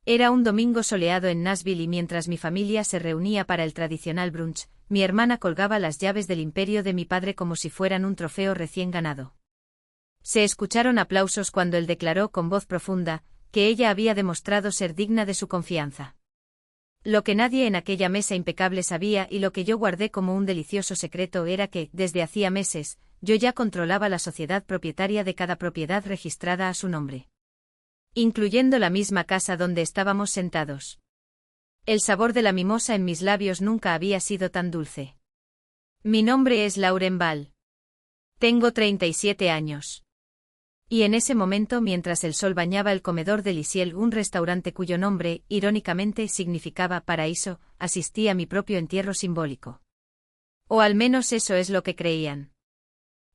Era un domingo soleado en Nashville y mientras mi familia se reunía para el tradicional brunch, mi hermana colgaba las llaves del imperio de mi padre como si fueran un trofeo recién ganado. Se escucharon aplausos cuando él declaró con voz profunda que ella había demostrado ser digna de su confianza. Lo que nadie en aquella mesa impecable sabía y lo que yo guardé como un delicioso secreto era que, desde hacía meses, yo ya controlaba la sociedad propietaria de cada propiedad registrada a su nombre, incluyendo la misma casa donde estábamos sentados. El sabor de la mimosa en mis labios nunca había sido tan dulce. Mi nombre es Lauren Ball. Tengo 37 años. Y en ese momento, mientras el sol bañaba el comedor de Lisiel, un restaurante cuyo nombre, irónicamente, significaba paraíso, asistí a mi propio entierro simbólico. O al menos eso es lo que creían.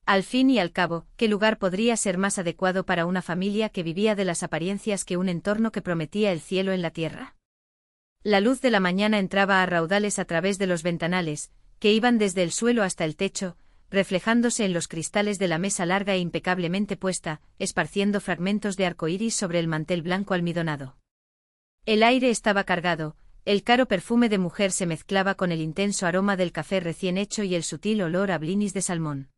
Al fin y al cabo, ¿qué lugar podría ser más adecuado para una familia que vivía de las apariencias que un entorno que prometía el cielo en la tierra? La luz de la mañana entraba a raudales a través de los ventanales, que iban desde el suelo hasta el techo, reflejándose en los cristales de la mesa larga e impecablemente puesta, esparciendo fragmentos de arcoíris sobre el mantel blanco almidonado. El aire estaba cargado, el caro perfume de mujer se mezclaba con el intenso aroma del café recién hecho y el sutil olor a blinis de salmón.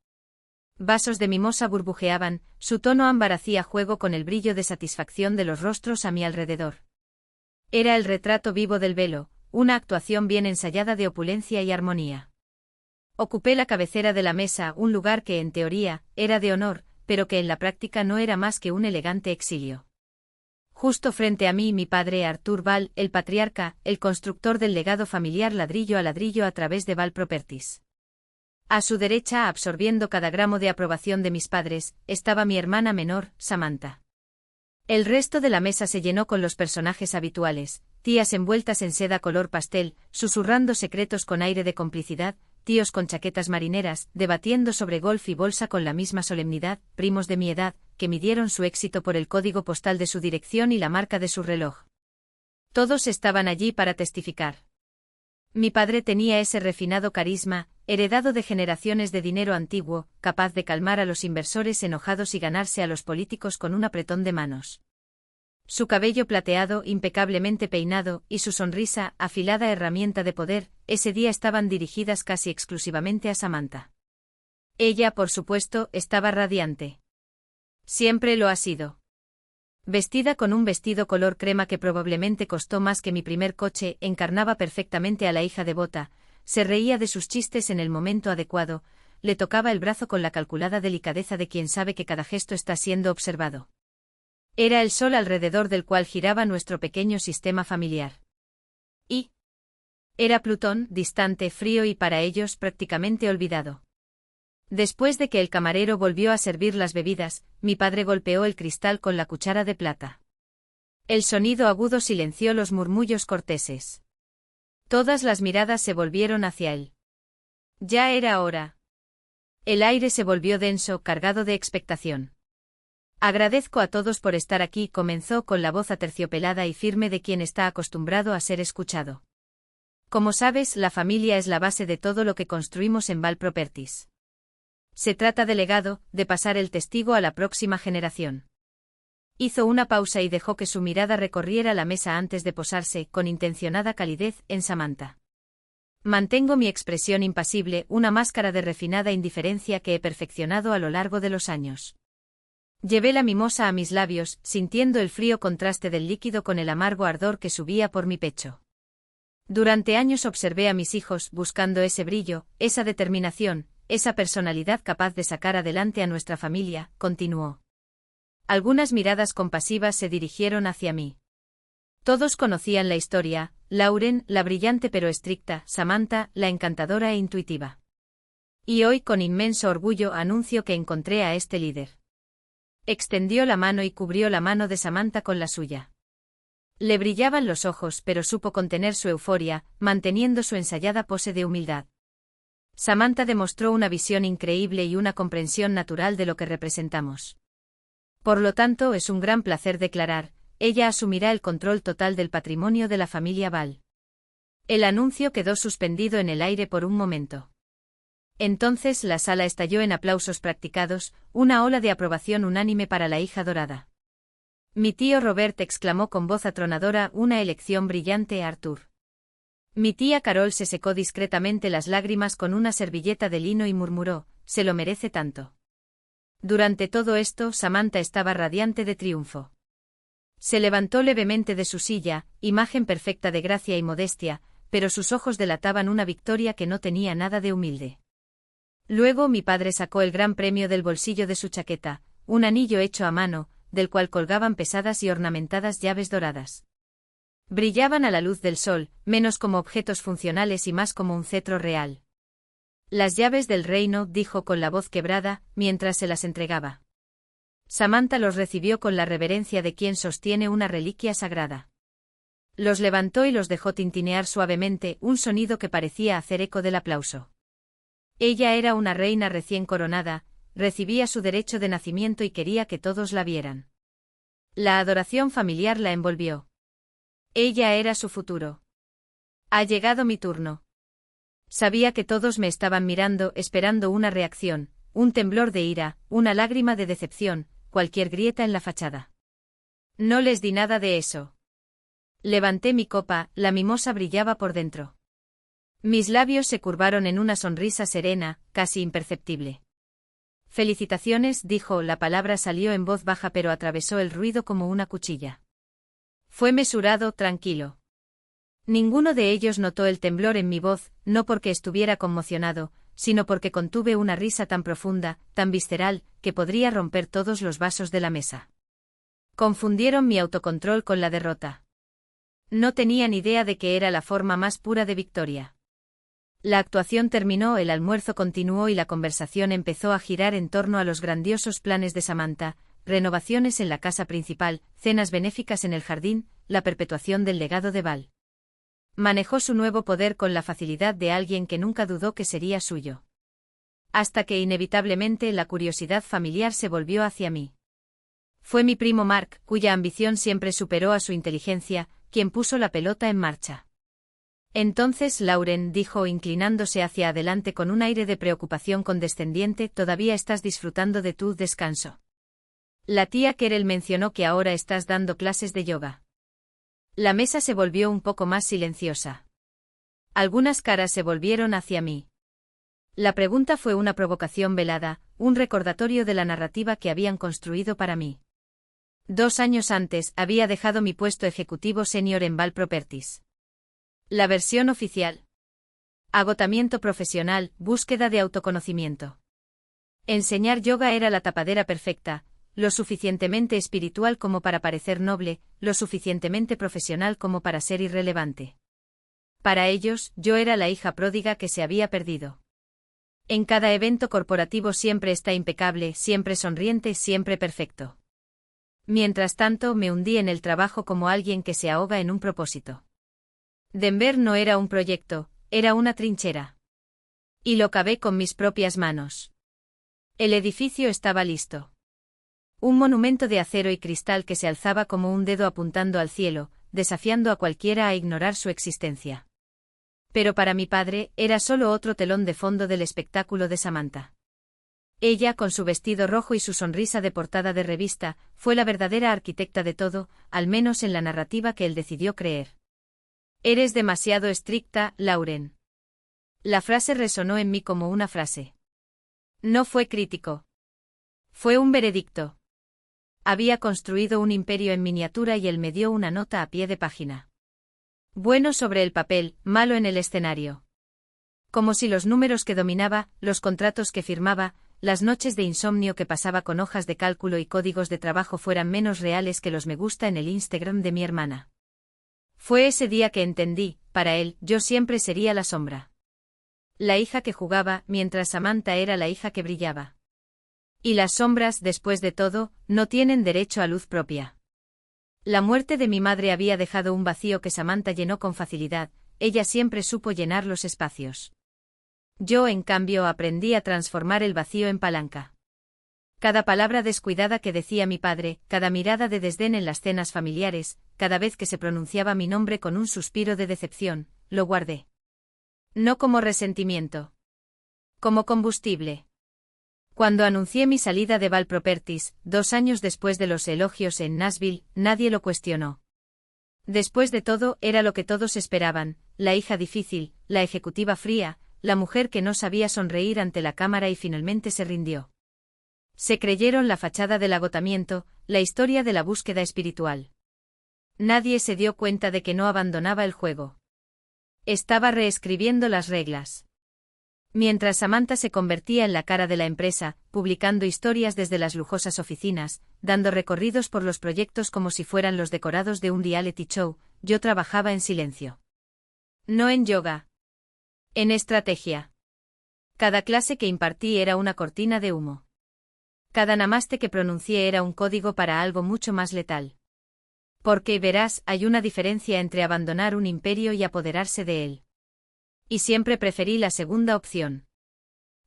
Vasos de mimosa burbujeaban, su tono ámbar hacía juego con el brillo de satisfacción de los rostros a mi alrededor. Era el retrato vivo del velo, una actuación bien ensayada de opulencia y armonía. Ocupé la cabecera de la mesa, un lugar que en teoría era de honor, pero que en la práctica no era más que un elegante exilio. Justo frente a mí mi padre Arthur Ball, el patriarca, el constructor del legado familiar ladrillo a ladrillo a través de Ball Properties. A su derecha, absorbiendo cada gramo de aprobación de mis padres, estaba mi hermana menor, Samantha. El resto de la mesa se llenó con los personajes habituales, tías envueltas en seda color pastel, susurrando secretos con aire de complicidad, tíos con chaquetas marineras, debatiendo sobre golf y bolsa con la misma solemnidad, primos de mi edad, que midieron su éxito por el código postal de su dirección y la marca de su reloj. Todos estaban allí para testificar. Mi padre tenía ese refinado carisma, heredado de generaciones de dinero antiguo, capaz de calmar a los inversores enojados y ganarse a los políticos con un apretón de manos. Su cabello plateado, impecablemente peinado, y su sonrisa, afilada herramienta de poder, ese día estaban dirigidas casi exclusivamente a Samantha. Ella, por supuesto, estaba radiante. Siempre lo ha sido. Vestida con un vestido color crema que probablemente costó más que mi primer coche, encarnaba perfectamente a la hija devota, se reía de sus chistes en el momento adecuado, le tocaba el brazo con la calculada delicadeza de quien sabe que cada gesto está siendo observado. Era el sol alrededor del cual giraba nuestro pequeño sistema familiar. Y era Plutón, distante, frío y para ellos prácticamente olvidado. Después de que el camarero volvió a servir las bebidas, mi padre golpeó el cristal con la cuchara de plata. El sonido agudo silenció los murmullos corteses. Todas las miradas se volvieron hacia él. Ya era hora. El aire se volvió denso, cargado de expectación. Agradezco a todos por estar aquí, comenzó con la voz aterciopelada y firme de quien está acostumbrado a ser escuchado. Como sabes, la familia es la base de todo lo que construimos en Ball Properties. Se trata de legado, de pasar el testigo a la próxima generación. Hizo una pausa y dejó que su mirada recorriera la mesa antes de posarse, con intencionada calidez, en Samantha. Mantengo mi expresión impasible, una máscara de refinada indiferencia que he perfeccionado a lo largo de los años. Llevé la mimosa a mis labios, sintiendo el frío contraste del líquido con el amargo ardor que subía por mi pecho. Durante años observé a mis hijos, buscando ese brillo, esa determinación, esa personalidad capaz de sacar adelante a nuestra familia, continuó. Algunas miradas compasivas se dirigieron hacia mí. Todos conocían la historia, Lauren, la brillante pero estricta, Samantha, la encantadora e intuitiva. Y hoy con inmenso orgullo anuncio que encontré a este líder. Extendió la mano y cubrió la mano de Samantha con la suya. Le brillaban los ojos, pero supo contener su euforia, manteniendo su ensayada pose de humildad. Samantha demostró una visión increíble y una comprensión natural de lo que representamos. Por lo tanto, es un gran placer declarar, ella asumirá el control total del patrimonio de la familia Ball. El anuncio quedó suspendido en el aire por un momento. Entonces la sala estalló en aplausos practicados, una ola de aprobación unánime para la hija dorada. Mi tío Robert exclamó con voz atronadora: una elección brillante, Arthur. Mi tía Carol se secó discretamente las lágrimas con una servilleta de lino y murmuró: se lo merece tanto. Durante todo esto, Samantha estaba radiante de triunfo. Se levantó levemente de su silla, imagen perfecta de gracia y modestia, pero sus ojos delataban una victoria que no tenía nada de humilde. Luego mi padre sacó el gran premio del bolsillo de su chaqueta, un anillo hecho a mano, del cual colgaban pesadas y ornamentadas llaves doradas. Brillaban a la luz del sol, menos como objetos funcionales y más como un cetro real. Las llaves del reino, dijo con la voz quebrada, mientras se las entregaba. Samantha los recibió con la reverencia de quien sostiene una reliquia sagrada. Los levantó y los dejó tintinear suavemente, un sonido que parecía hacer eco del aplauso. Ella era una reina recién coronada, recibía su derecho de nacimiento y quería que todos la vieran. La adoración familiar la envolvió. Ella era su futuro. Ha llegado mi turno. Sabía que todos me estaban mirando, esperando una reacción, un temblor de ira, una lágrima de decepción, cualquier grieta en la fachada. No les di nada de eso. Levanté mi copa, la mimosa brillaba por dentro. Mis labios se curvaron en una sonrisa serena, casi imperceptible. Felicitaciones, dijo, la palabra salió en voz baja pero atravesó el ruido como una cuchilla. Fue mesurado, tranquilo. Ninguno de ellos notó el temblor en mi voz, no porque estuviera conmocionado, sino porque contuve una risa tan profunda, tan visceral, que podría romper todos los vasos de la mesa. Confundieron mi autocontrol con la derrota. No tenían idea de que era la forma más pura de victoria. La actuación terminó, el almuerzo continuó y la conversación empezó a girar en torno a los grandiosos planes de Samantha, renovaciones en la casa principal, cenas benéficas en el jardín, la perpetuación del legado de Val. Manejó su nuevo poder con la facilidad de alguien que nunca dudó que sería suyo. Hasta que inevitablemente la curiosidad familiar se volvió hacia mí. Fue mi primo Mark, cuya ambición siempre superó a su inteligencia, quien puso la pelota en marcha. Entonces Lauren dijo inclinándose hacia adelante con un aire de preocupación condescendiente: ¿todavía estás disfrutando de tu descanso? La tía Carol mencionó que ahora estás dando clases de yoga. La mesa se volvió un poco más silenciosa. Algunas caras se volvieron hacia mí. La pregunta fue una provocación velada, un recordatorio de la narrativa que habían construido para mí. 2 años antes había dejado mi puesto ejecutivo senior en Val Properties. La versión oficial. Agotamiento profesional, búsqueda de autoconocimiento. Enseñar yoga era la tapadera perfecta, lo suficientemente espiritual como para parecer noble, lo suficientemente profesional como para ser irrelevante. Para ellos, yo era la hija pródiga que se había perdido. En cada evento corporativo siempre está impecable, siempre sonriente, siempre perfecto. Mientras tanto, me hundí en el trabajo como alguien que se ahoga en un propósito. Denver no era un proyecto, era una trinchera. Y lo cavé con mis propias manos. El edificio estaba listo. Un monumento de acero y cristal que se alzaba como un dedo apuntando al cielo, desafiando a cualquiera a ignorar su existencia. Pero para mi padre, era solo otro telón de fondo del espectáculo de Samantha. Ella, con su vestido rojo y su sonrisa de portada de revista, fue la verdadera arquitecta de todo, al menos en la narrativa que él decidió creer. Eres demasiado estricta, Lauren. La frase resonó en mí como una frase. No fue crítico. Fue un veredicto. Había construido un imperio en miniatura y él me dio una nota a pie de página. Bueno sobre el papel, malo en el escenario. Como si los números que dominaba, los contratos que firmaba, las noches de insomnio que pasaba con hojas de cálculo y códigos de trabajo fueran menos reales que los me gusta en el Instagram de mi hermana. Fue ese día que entendí, para él, yo siempre sería la sombra. La hija que jugaba, mientras Samantha era la hija que brillaba. Y las sombras, después de todo, no tienen derecho a luz propia. La muerte de mi madre había dejado un vacío que Samantha llenó con facilidad, ella siempre supo llenar los espacios. Yo, en cambio, aprendí a transformar el vacío en palanca. Cada palabra descuidada que decía mi padre, cada mirada de desdén en las cenas familiares, cada vez que se pronunciaba mi nombre con un suspiro de decepción, lo guardé. No como resentimiento. Como combustible. Cuando anuncié mi salida de Val Properties, 2 años después de los elogios en Nashville, nadie lo cuestionó. Después de todo, era lo que todos esperaban, la hija difícil, la ejecutiva fría, la mujer que no sabía sonreír ante la cámara y finalmente se rindió. Se creyeron la fachada del agotamiento, la historia de la búsqueda espiritual. Nadie se dio cuenta de que no abandonaba el juego. Estaba reescribiendo las reglas. Mientras Samantha se convertía en la cara de la empresa, publicando historias desde las lujosas oficinas, dando recorridos por los proyectos como si fueran los decorados de un reality show, yo trabajaba en silencio. No en yoga. En estrategia. Cada clase que impartí era una cortina de humo. Cada namaste que pronuncié era un código para algo mucho más letal. Porque, verás, hay una diferencia entre abandonar un imperio y apoderarse de él. Y siempre preferí la segunda opción.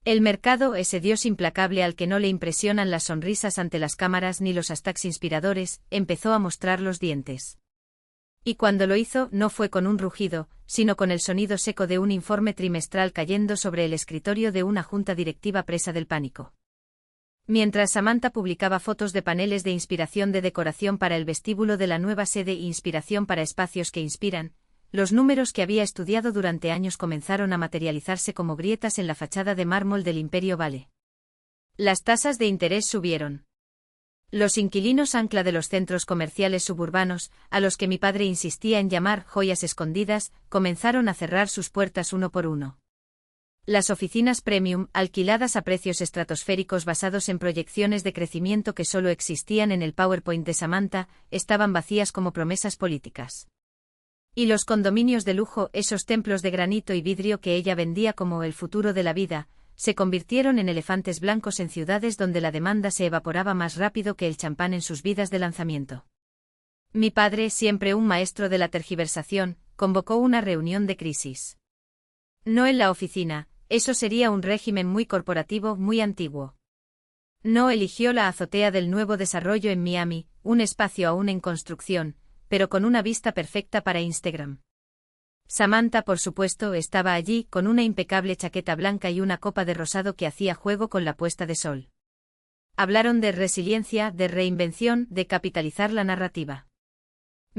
El mercado, ese dios implacable al que no le impresionan las sonrisas ante las cámaras ni los hashtags inspiradores, empezó a mostrar los dientes. Y cuando lo hizo, no fue con un rugido, sino con el sonido seco de un informe trimestral cayendo sobre el escritorio de una junta directiva presa del pánico. Mientras Samantha publicaba fotos de paneles de inspiración de decoración para el vestíbulo de la nueva sede e inspiración para espacios que inspiran, los números que había estudiado durante años comenzaron a materializarse como grietas en la fachada de mármol del Imperio Vale. Las tasas de interés subieron. Los inquilinos ancla de los centros comerciales suburbanos, a los que mi padre insistía en llamar joyas escondidas, comenzaron a cerrar sus puertas uno por uno. Las oficinas premium, alquiladas a precios estratosféricos basados en proyecciones de crecimiento que solo existían en el PowerPoint de Samantha, estaban vacías como promesas políticas. Y los condominios de lujo, esos templos de granito y vidrio que ella vendía como el futuro de la vida, se convirtieron en elefantes blancos en ciudades donde la demanda se evaporaba más rápido que el champán en sus vidas de lanzamiento. Mi padre, siempre un maestro de la tergiversación, convocó una reunión de crisis. No en la oficina. Eso sería un régimen muy corporativo, muy antiguo. No eligió la azotea del nuevo desarrollo en Miami, un espacio aún en construcción, pero con una vista perfecta para Instagram. Samantha, por supuesto, estaba allí, con una impecable chaqueta blanca y una copa de rosado que hacía juego con la puesta de sol. Hablaron de resiliencia, de reinvención, de capitalizar la narrativa.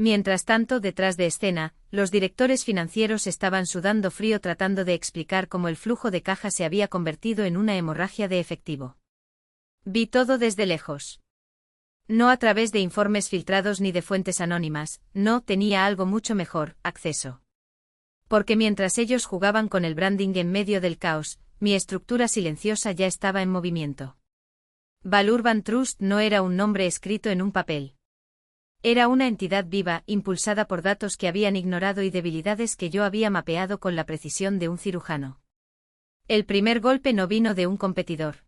Mientras tanto, detrás de escena, los directores financieros estaban sudando frío tratando de explicar cómo el flujo de caja se había convertido en una hemorragia de efectivo. Vi todo desde lejos. No a través de informes filtrados ni de fuentes anónimas, no, tenía algo mucho mejor, acceso. Porque mientras ellos jugaban con el branding en medio del caos, mi estructura silenciosa ya estaba en movimiento. Val Urban Trust no era un nombre escrito en un papel. Era una entidad viva, impulsada por datos que habían ignorado y debilidades que yo había mapeado con la precisión de un cirujano. El primer golpe no vino de un competidor.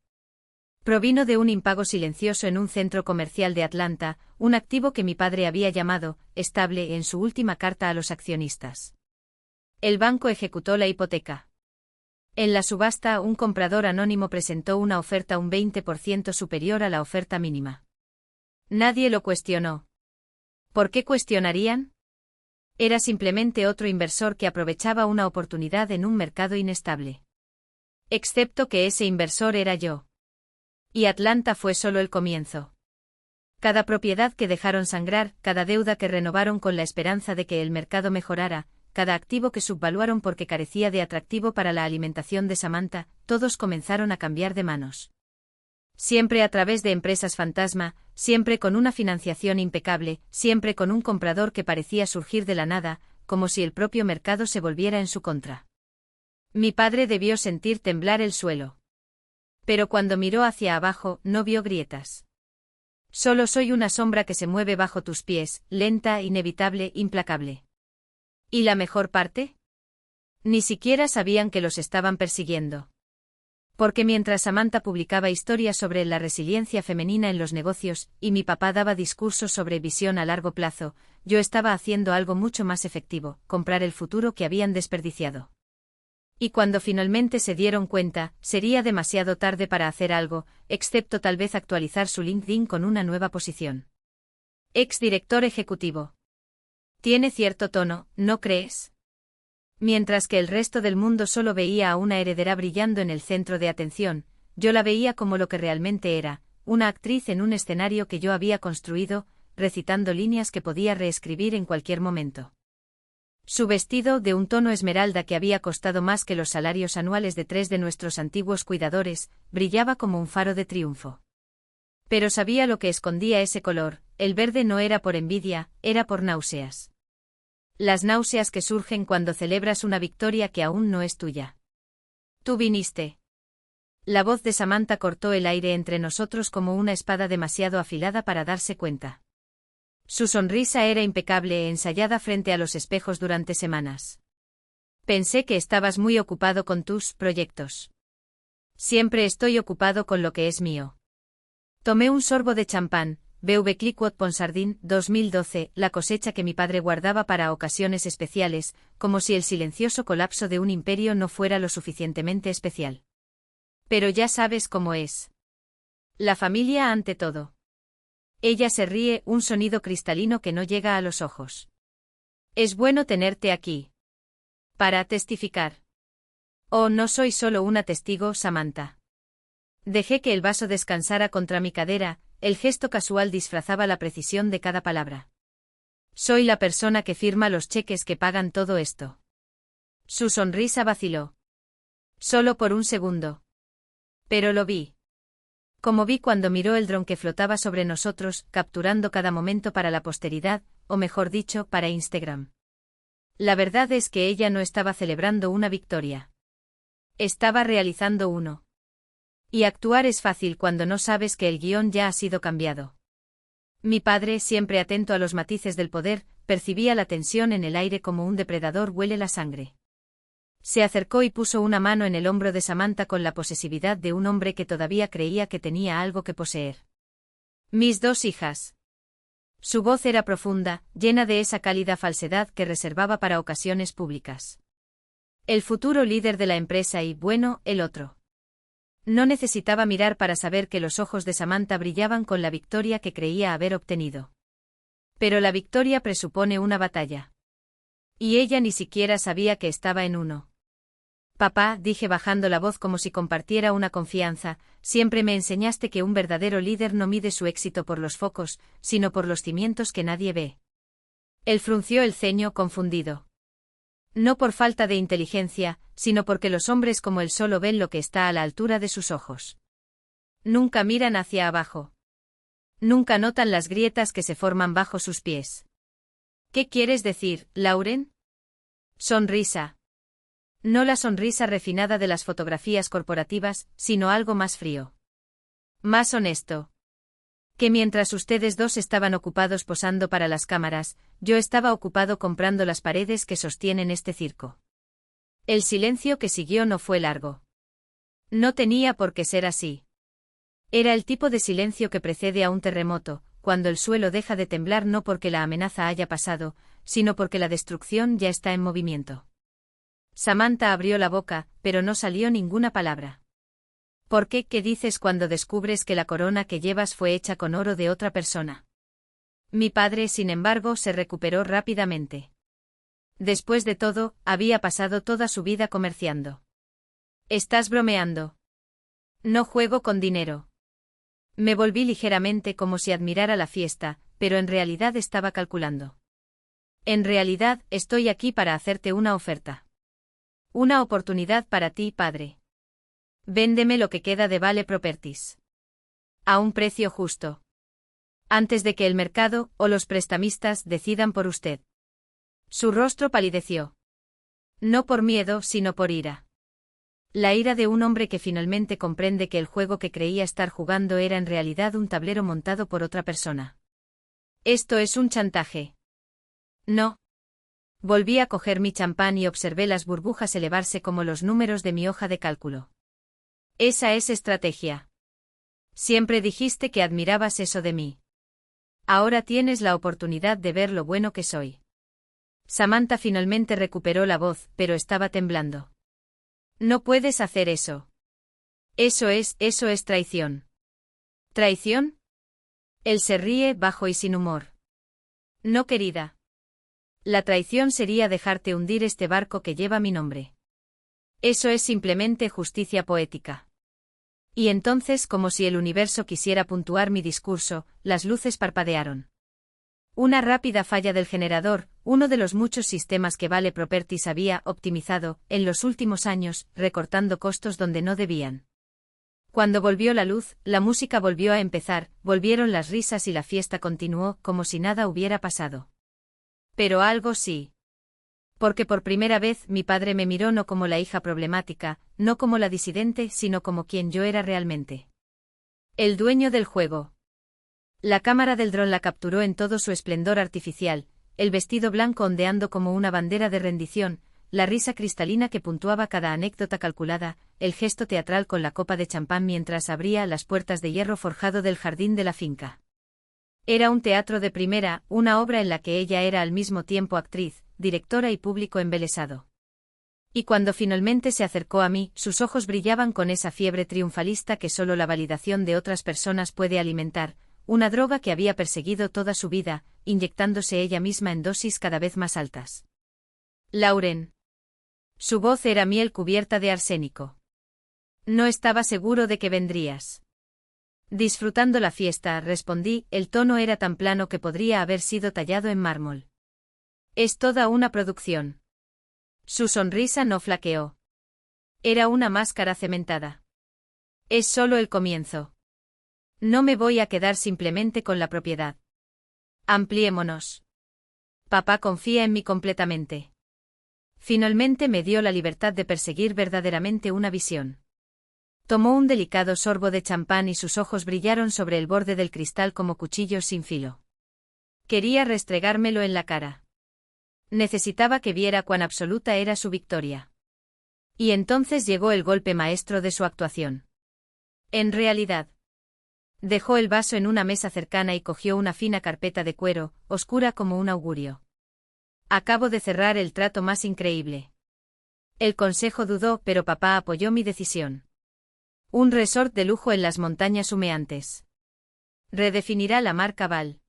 Provino de un impago silencioso en un centro comercial de Atlanta, un activo que mi padre había llamado estable en su última carta a los accionistas. El banco ejecutó la hipoteca. En la subasta, un comprador anónimo presentó una oferta un 20% superior a la oferta mínima. Nadie lo cuestionó. ¿Por qué cuestionarían? Era simplemente otro inversor que aprovechaba una oportunidad en un mercado inestable. Excepto que ese inversor era yo. Y Atlanta fue solo el comienzo. Cada propiedad que dejaron sangrar, cada deuda que renovaron con la esperanza de que el mercado mejorara, cada activo que subvaluaron porque carecía de atractivo para la alimentación de Samantha, todos comenzaron a cambiar de manos. Siempre a través de empresas fantasma, siempre con una financiación impecable, siempre con un comprador que parecía surgir de la nada, como si el propio mercado se volviera en su contra. Mi padre debió sentir temblar el suelo. Pero cuando miró hacia abajo, no vio grietas. Solo soy una sombra que se mueve bajo tus pies, lenta, inevitable, implacable. ¿Y la mejor parte? Ni siquiera sabían que los estaban persiguiendo. Porque mientras Samantha publicaba historias sobre la resiliencia femenina en los negocios, y mi papá daba discursos sobre visión a largo plazo, yo estaba haciendo algo mucho más efectivo, comprar el futuro que habían desperdiciado. Y cuando finalmente se dieron cuenta, sería demasiado tarde para hacer algo, excepto tal vez actualizar su LinkedIn con una nueva posición. Exdirector ejecutivo. Tiene cierto tono, ¿no crees? Mientras que el resto del mundo solo veía a una heredera brillando en el centro de atención, yo la veía como lo que realmente era, una actriz en un escenario que yo había construido, recitando líneas que podía reescribir en cualquier momento. Su vestido, de un tono esmeralda que había costado más que los salarios anuales de 3 de nuestros antiguos cuidadores, brillaba como un faro de triunfo. Pero sabía lo que escondía ese color, el verde no era por envidia, era por náuseas. Las náuseas que surgen cuando celebras una victoria que aún no es tuya. Tú viniste. La voz de Samantha cortó el aire entre nosotros como una espada demasiado afilada para darse cuenta. Su sonrisa era impecable e ensayada frente a los espejos durante semanas. Pensé que estabas muy ocupado con tus proyectos. Siempre estoy ocupado con lo que es mío. Tomé un sorbo de champán, Veuve Cliquot Ponsardin, 2012, la cosecha que mi padre guardaba para ocasiones especiales, como si el silencioso colapso de un imperio no fuera lo suficientemente especial. Pero ya sabes cómo es. La familia ante todo. Ella se ríe, un sonido cristalino que no llega a los ojos. Es bueno tenerte aquí. Para testificar. Oh, no soy solo una testigo, Samantha. Dejé que el vaso descansara contra mi cadera, el gesto casual disfrazaba la precisión de cada palabra. Soy la persona que firma los cheques que pagan todo esto. Su sonrisa vaciló. Solo por un segundo. Pero lo vi. Como vi cuando miró el dron que flotaba sobre nosotros, capturando cada momento para la posteridad, o mejor dicho, para Instagram. La verdad es que ella no estaba celebrando una victoria. Estaba realizando uno. Y actuar es fácil cuando no sabes que el guión ya ha sido cambiado. Mi padre, siempre atento a los matices del poder, percibía la tensión en el aire como un depredador huele la sangre. Se acercó y puso una mano en el hombro de Samantha con la posesividad de un hombre que todavía creía que tenía algo que poseer. Mis 2 hijas. Su voz era profunda, llena de esa cálida falsedad que reservaba para ocasiones públicas. El futuro líder de la empresa y, bueno, el otro. No necesitaba mirar para saber que los ojos de Samantha brillaban con la victoria que creía haber obtenido. Pero la victoria presupone una batalla. Y ella ni siquiera sabía que estaba en uno. Papá, dije bajando la voz como si compartiera una confianza, siempre me enseñaste que un verdadero líder no mide su éxito por los focos, sino por los cimientos que nadie ve. Él frunció el ceño confundido. No por falta de inteligencia, sino porque los hombres como él solo ven lo que está a la altura de sus ojos. Nunca miran hacia abajo. Nunca notan las grietas que se forman bajo sus pies. ¿Qué quieres decir, Lauren? Sonrisa. No la sonrisa refinada de las fotografías corporativas, sino algo más frío. Más honesto. Que mientras ustedes 2 estaban ocupados posando para las cámaras, yo estaba ocupado comprando las paredes que sostienen este circo. El silencio que siguió no fue largo. No tenía por qué ser así. Era el tipo de silencio que precede a un terremoto, cuando el suelo deja de temblar no porque la amenaza haya pasado, sino porque la destrucción ya está en movimiento. Samantha abrió la boca, pero no salió ninguna palabra. ¿Por qué? ¿Qué dices cuando descubres que la corona que llevas fue hecha con oro de otra persona? Mi padre, sin embargo, se recuperó rápidamente. Después de todo, había pasado toda su vida comerciando. ¿Estás bromeando? No juego con dinero. Me volví ligeramente como si admirara la fiesta, pero en realidad estaba calculando. En realidad, estoy aquí para hacerte una oferta. Una oportunidad para ti, padre. Véndeme lo que queda de Vale Properties. A un precio justo. Antes de que el mercado, o los prestamistas, decidan por usted. Su rostro palideció. No por miedo, sino por ira. La ira de un hombre que finalmente comprende que el juego que creía estar jugando era en realidad un tablero montado por otra persona. Esto es un chantaje. No. Volví a coger mi champán y observé las burbujas elevarse como los números de mi hoja de cálculo. Esa es estrategia. Siempre dijiste que admirabas eso de mí. Ahora tienes la oportunidad de ver lo bueno que soy. Samantha finalmente recuperó la voz, pero estaba temblando. No puedes hacer eso. Eso es traición. ¿Traición? Él se ríe bajo y sin humor. No, querida. La traición sería dejarte hundir este barco que lleva mi nombre. Eso es simplemente justicia poética. Y entonces, como si el universo quisiera puntuar mi discurso, las luces parpadearon. Una rápida falla del generador, uno de los muchos sistemas que Vale Properties había optimizado en los últimos años, recortando costos donde no debían. Cuando volvió la luz, la música volvió a empezar, volvieron las risas y la fiesta continuó como si nada hubiera pasado. Pero algo sí. Porque por primera vez mi padre me miró no como la hija problemática, no como la disidente, sino como quien yo era realmente. El dueño del juego. La cámara del dron la capturó en todo su esplendor artificial, el vestido blanco ondeando como una bandera de rendición, la risa cristalina que puntuaba cada anécdota calculada, el gesto teatral con la copa de champán mientras abría las puertas de hierro forjado del jardín de la finca. Era un teatro de primera, una obra en la que ella era al mismo tiempo actriz, directora y público embelesado. Y cuando finalmente se acercó a mí, sus ojos brillaban con esa fiebre triunfalista que solo la validación de otras personas puede alimentar, una droga que había perseguido toda su vida, inyectándose ella misma en dosis cada vez más altas. Lauren. Su voz era miel cubierta de arsénico. No estaba seguro de que vendrías. Disfrutando la fiesta, respondí, el tono era tan plano que podría haber sido tallado en mármol. Es toda una producción. Su sonrisa no flaqueó. Era una máscara cementada. Es solo el comienzo. No me voy a quedar simplemente con la propiedad. Ampliémonos. Papá confía en mí completamente. Finalmente me dio la libertad de perseguir verdaderamente una visión. Tomó un delicado sorbo de champán y sus ojos brillaron sobre el borde del cristal como cuchillos sin filo. Quería restregármelo en la cara. Necesitaba que viera cuán absoluta era su victoria. Y entonces llegó el golpe maestro de su actuación. En realidad. Dejó el vaso en una mesa cercana y cogió una fina carpeta de cuero, oscura como un augurio. Acabo de cerrar el trato más increíble. El consejo dudó, pero papá apoyó mi decisión. Un resort de lujo en las montañas humeantes. Redefinirá la marca Val.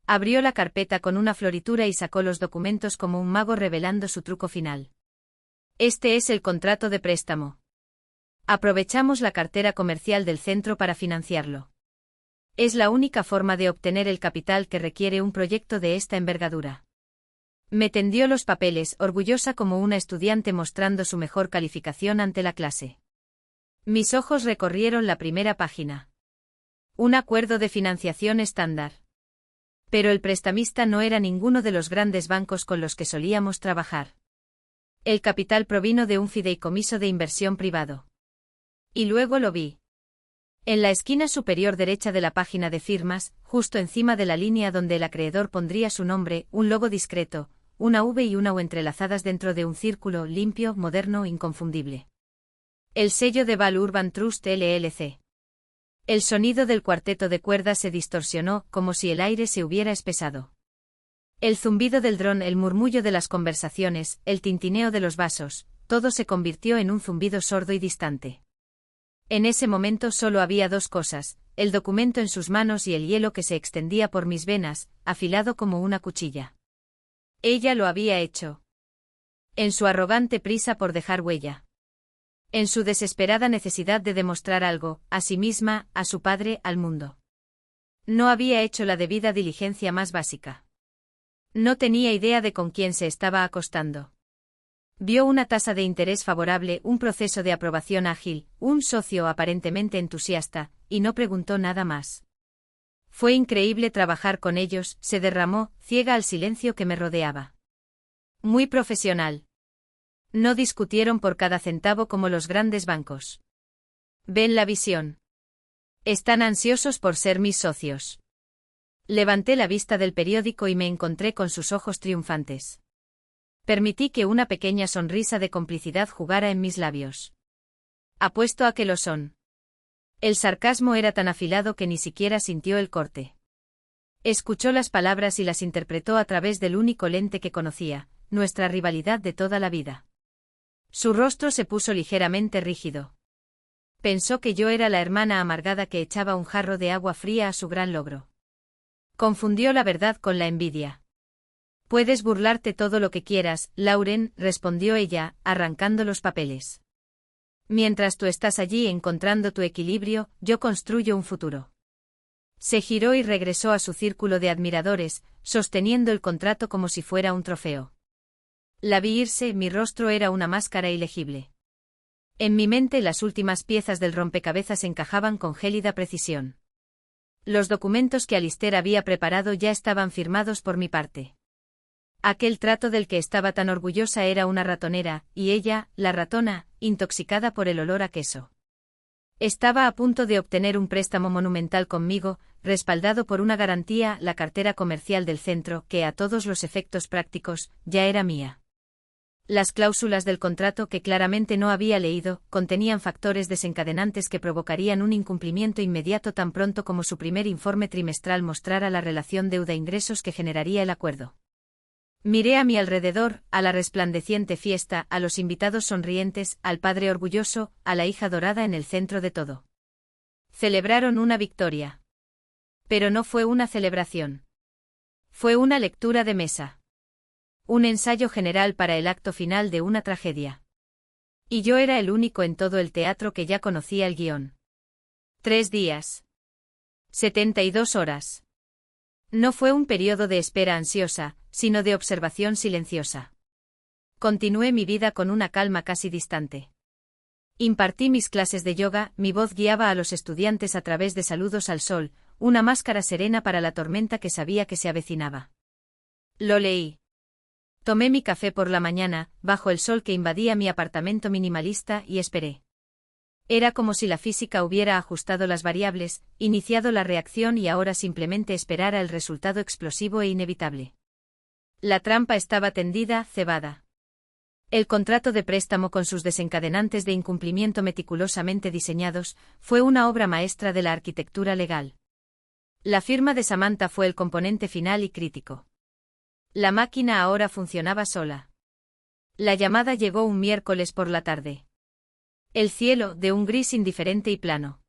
Abrió la carpeta con una floritura y sacó los documentos como un mago revelando su truco final. Este es el contrato de préstamo. Aprovechamos la cartera comercial del centro para financiarlo. Es la única forma de obtener el capital que requiere un proyecto de esta envergadura. Me tendió los papeles, orgullosa como una estudiante mostrando su mejor calificación ante la clase. Mis ojos recorrieron la primera página. Un acuerdo de financiación estándar. Pero el prestamista no era ninguno de los grandes bancos con los que solíamos trabajar. El capital provino de un fideicomiso de inversión privado. Y luego lo vi. En la esquina superior derecha de la página de firmas, justo encima de la línea donde el acreedor pondría su nombre, un logo discreto, una V y una U entrelazadas dentro de un círculo limpio, moderno, inconfundible. El sello de Val Urban Trust LLC. El sonido del cuarteto de cuerdas se distorsionó, como si el aire se hubiera espesado. El zumbido del dron, el murmullo de las conversaciones, el tintineo de los vasos, todo se convirtió en un zumbido sordo y distante. En ese momento solo había dos cosas, el documento en sus manos y el hielo que se extendía por mis venas, afilado como una cuchilla. Ella lo había hecho. En su arrogante prisa por dejar huella. En su desesperada necesidad de demostrar algo, a sí misma, a su padre, al mundo. No había hecho la debida diligencia más básica. No tenía idea de con quién se estaba acostando. Vio una tasa de interés favorable, un proceso de aprobación ágil, un socio aparentemente entusiasta, y no preguntó nada más. Fue increíble trabajar con ellos, se derramó, ciega al silencio que me rodeaba. Muy profesional. No discutieron por cada centavo como los grandes bancos. Ven la visión. Están ansiosos por ser mis socios. Levanté la vista del periódico y me encontré con sus ojos triunfantes. Permití que una pequeña sonrisa de complicidad jugara en mis labios. Apuesto a que lo son. El sarcasmo era tan afilado que ni siquiera sintió el corte. Escuchó las palabras y las interpretó a través del único lente que conocía, nuestra rivalidad de toda la vida. Su rostro se puso ligeramente rígido. Pensó que yo era la hermana amargada que echaba un jarro de agua fría a su gran logro. Confundió la verdad con la envidia. Puedes burlarte todo lo que quieras, Lauren, respondió ella, arrancando los papeles. Mientras tú estás allí encontrando tu equilibrio, yo construyo un futuro. Se giró y regresó a su círculo de admiradores, sosteniendo el contrato como si fuera un trofeo. La vi irse, mi rostro era una máscara ilegible. En mi mente las últimas piezas del rompecabezas encajaban con gélida precisión. Los documentos que Alistair había preparado ya estaban firmados por mi parte. Aquel trato del que estaba tan orgullosa era una ratonera, y ella, la ratona, intoxicada por el olor a queso. Estaba a punto de obtener un préstamo monumental conmigo, respaldado por una garantía, la cartera comercial del centro, que a todos los efectos prácticos, ya era mía. Las cláusulas del contrato, que claramente no había leído, contenían factores desencadenantes que provocarían un incumplimiento inmediato tan pronto como su primer informe trimestral mostrara la relación deuda-ingresos que generaría el acuerdo. Miré a mi alrededor, a la resplandeciente fiesta, a los invitados sonrientes, al padre orgulloso, a la hija dorada en el centro de todo. Celebraron una victoria. Pero no fue una celebración. Fue una lectura de mesa. Un ensayo general para el acto final de una tragedia. Y yo era el único en todo el teatro que ya conocía el guión. 3 días. 72 horas. No fue un periodo de espera ansiosa, sino de observación silenciosa. Continué mi vida con una calma casi distante. Impartí mis clases de yoga, mi voz guiaba a los estudiantes a través de saludos al sol, una máscara serena para la tormenta que sabía que se avecinaba. Lo leí. Tomé mi café por la mañana, bajo el sol que invadía mi apartamento minimalista, y esperé. Era como si la física hubiera ajustado las variables, iniciado la reacción y ahora simplemente esperara el resultado explosivo e inevitable. La trampa estaba tendida, cebada. El contrato de préstamo con sus desencadenantes de incumplimiento meticulosamente diseñados, fue una obra maestra de la arquitectura legal. La firma de Samantha fue el componente final y crítico. La máquina ahora funcionaba sola. La llamada llegó un miércoles por la tarde. El cielo, de un gris indiferente y plano.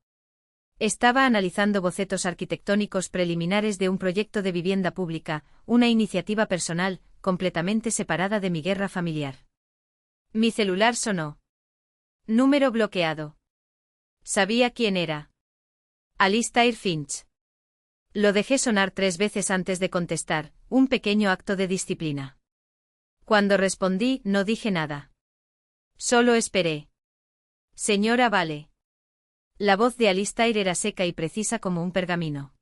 Estaba analizando bocetos arquitectónicos preliminares de un proyecto de vivienda pública, una iniciativa personal, completamente separada de mi guerra familiar. Mi celular sonó. Número bloqueado. Sabía quién era. Alistair Finch. Lo dejé sonar 3 veces antes de contestar, un pequeño acto de disciplina. Cuando respondí, no dije nada. Solo esperé. Señora Vale. La voz de Alistair era seca y precisa como un pergamino.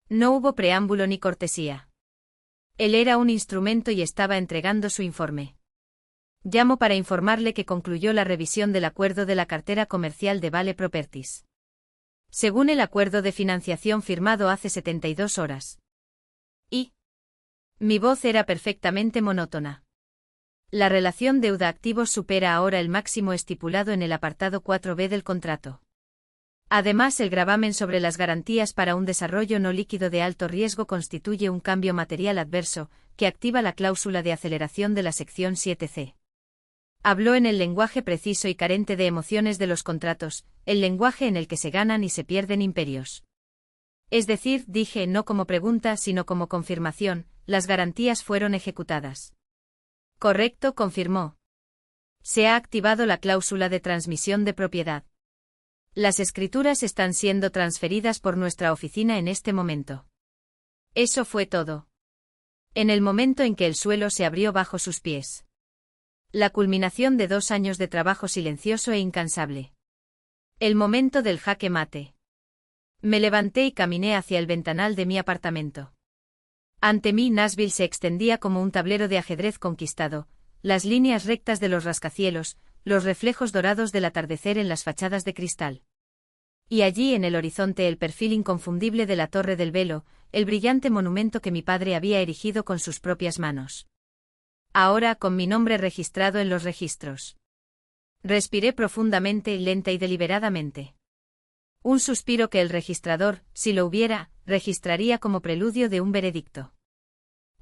No hubo preámbulo ni cortesía. Él era un instrumento y estaba entregando su informe. Llamo para informarle que concluyó la revisión del acuerdo de la cartera comercial de Vale Properties. Según el acuerdo de financiación firmado hace 72 horas. Y mi voz era perfectamente monótona. La relación deuda-activos supera ahora el máximo estipulado en el apartado 4b del contrato. Además, el gravamen sobre las garantías para un desarrollo no líquido de alto riesgo constituye un cambio material adverso, que activa la cláusula de aceleración de la sección 7c. Habló en el lenguaje preciso y carente de emociones de los contratos, el lenguaje en el que se ganan y se pierden imperios. Es decir, dije no como pregunta sino como confirmación, las garantías fueron ejecutadas. Correcto, confirmó. Se ha activado la cláusula de transmisión de propiedad. Las escrituras están siendo transferidas por nuestra oficina en este momento. Eso fue todo. En el momento en que el suelo se abrió bajo sus pies. La culminación de 2 años de trabajo silencioso e incansable. El momento del jaque mate. Me levanté y caminé hacia el ventanal de mi apartamento. Ante mí Nashville se extendía como un tablero de ajedrez conquistado, las líneas rectas de los rascacielos, los reflejos dorados del atardecer en las fachadas de cristal. Y allí en el horizonte el perfil inconfundible de la Torre del Velo, el brillante monumento que mi padre había erigido con sus propias manos. Ahora con mi nombre registrado en los registros. Respiré profundamente, lenta y deliberadamente. Un suspiro que el registrador, si lo hubiera, registraría como preludio de un veredicto.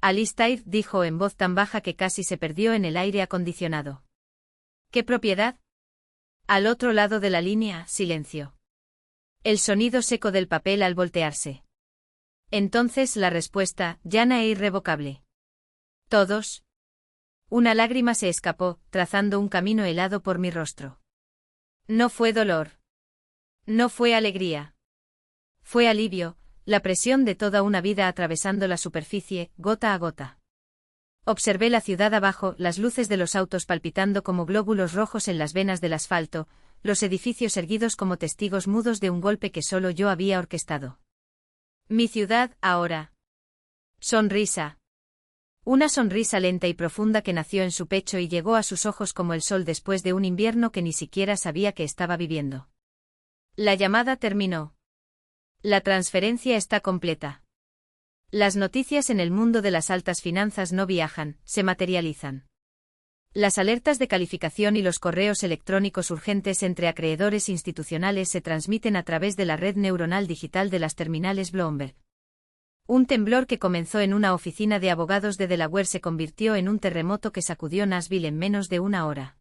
Alistair dijo en voz tan baja que casi se perdió en el aire acondicionado. ¿Qué propiedad? Al otro lado de la línea, silencio. El sonido seco del papel al voltearse. Entonces la respuesta, llana e irrevocable. Todos. Una lágrima se escapó, trazando un camino helado por mi rostro. No fue dolor. No fue alegría. Fue alivio, la presión de toda una vida atravesando la superficie, gota a gota. Observé la ciudad abajo, las luces de los autos palpitando como glóbulos rojos en las venas del asfalto, los edificios erguidos como testigos mudos de un golpe que solo yo había orquestado. Mi ciudad, ahora. Sonrisa. Una sonrisa lenta y profunda que nació en su pecho y llegó a sus ojos como el sol después de un invierno que ni siquiera sabía que estaba viviendo. La llamada terminó. La transferencia está completa. Las noticias en el mundo de las altas finanzas no viajan, se materializan. Las alertas de calificación y los correos electrónicos urgentes entre acreedores institucionales se transmiten a través de la red neuronal digital de las terminales Bloomberg. Un temblor que comenzó en una oficina de abogados de Delaware se convirtió en un terremoto que sacudió Nashville en menos de una hora.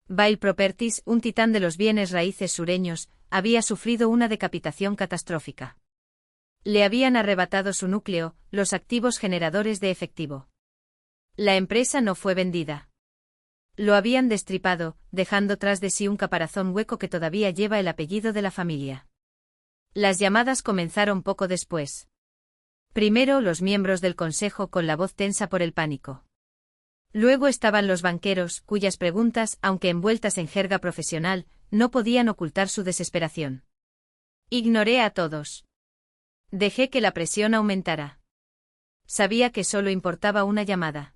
Vail Properties, un titán de los bienes raíces sureños, había sufrido una decapitación catastrófica. Le habían arrebatado su núcleo, los activos generadores de efectivo. La empresa no fue vendida. Lo habían destripado, dejando tras de sí un caparazón hueco que todavía lleva el apellido de la familia. Las llamadas comenzaron poco después. Primero los miembros del consejo con la voz tensa por el pánico. Luego estaban los banqueros, cuyas preguntas, aunque envueltas en jerga profesional, no podían ocultar su desesperación. Ignoré a todos. Dejé que la presión aumentara. Sabía que solo importaba una llamada.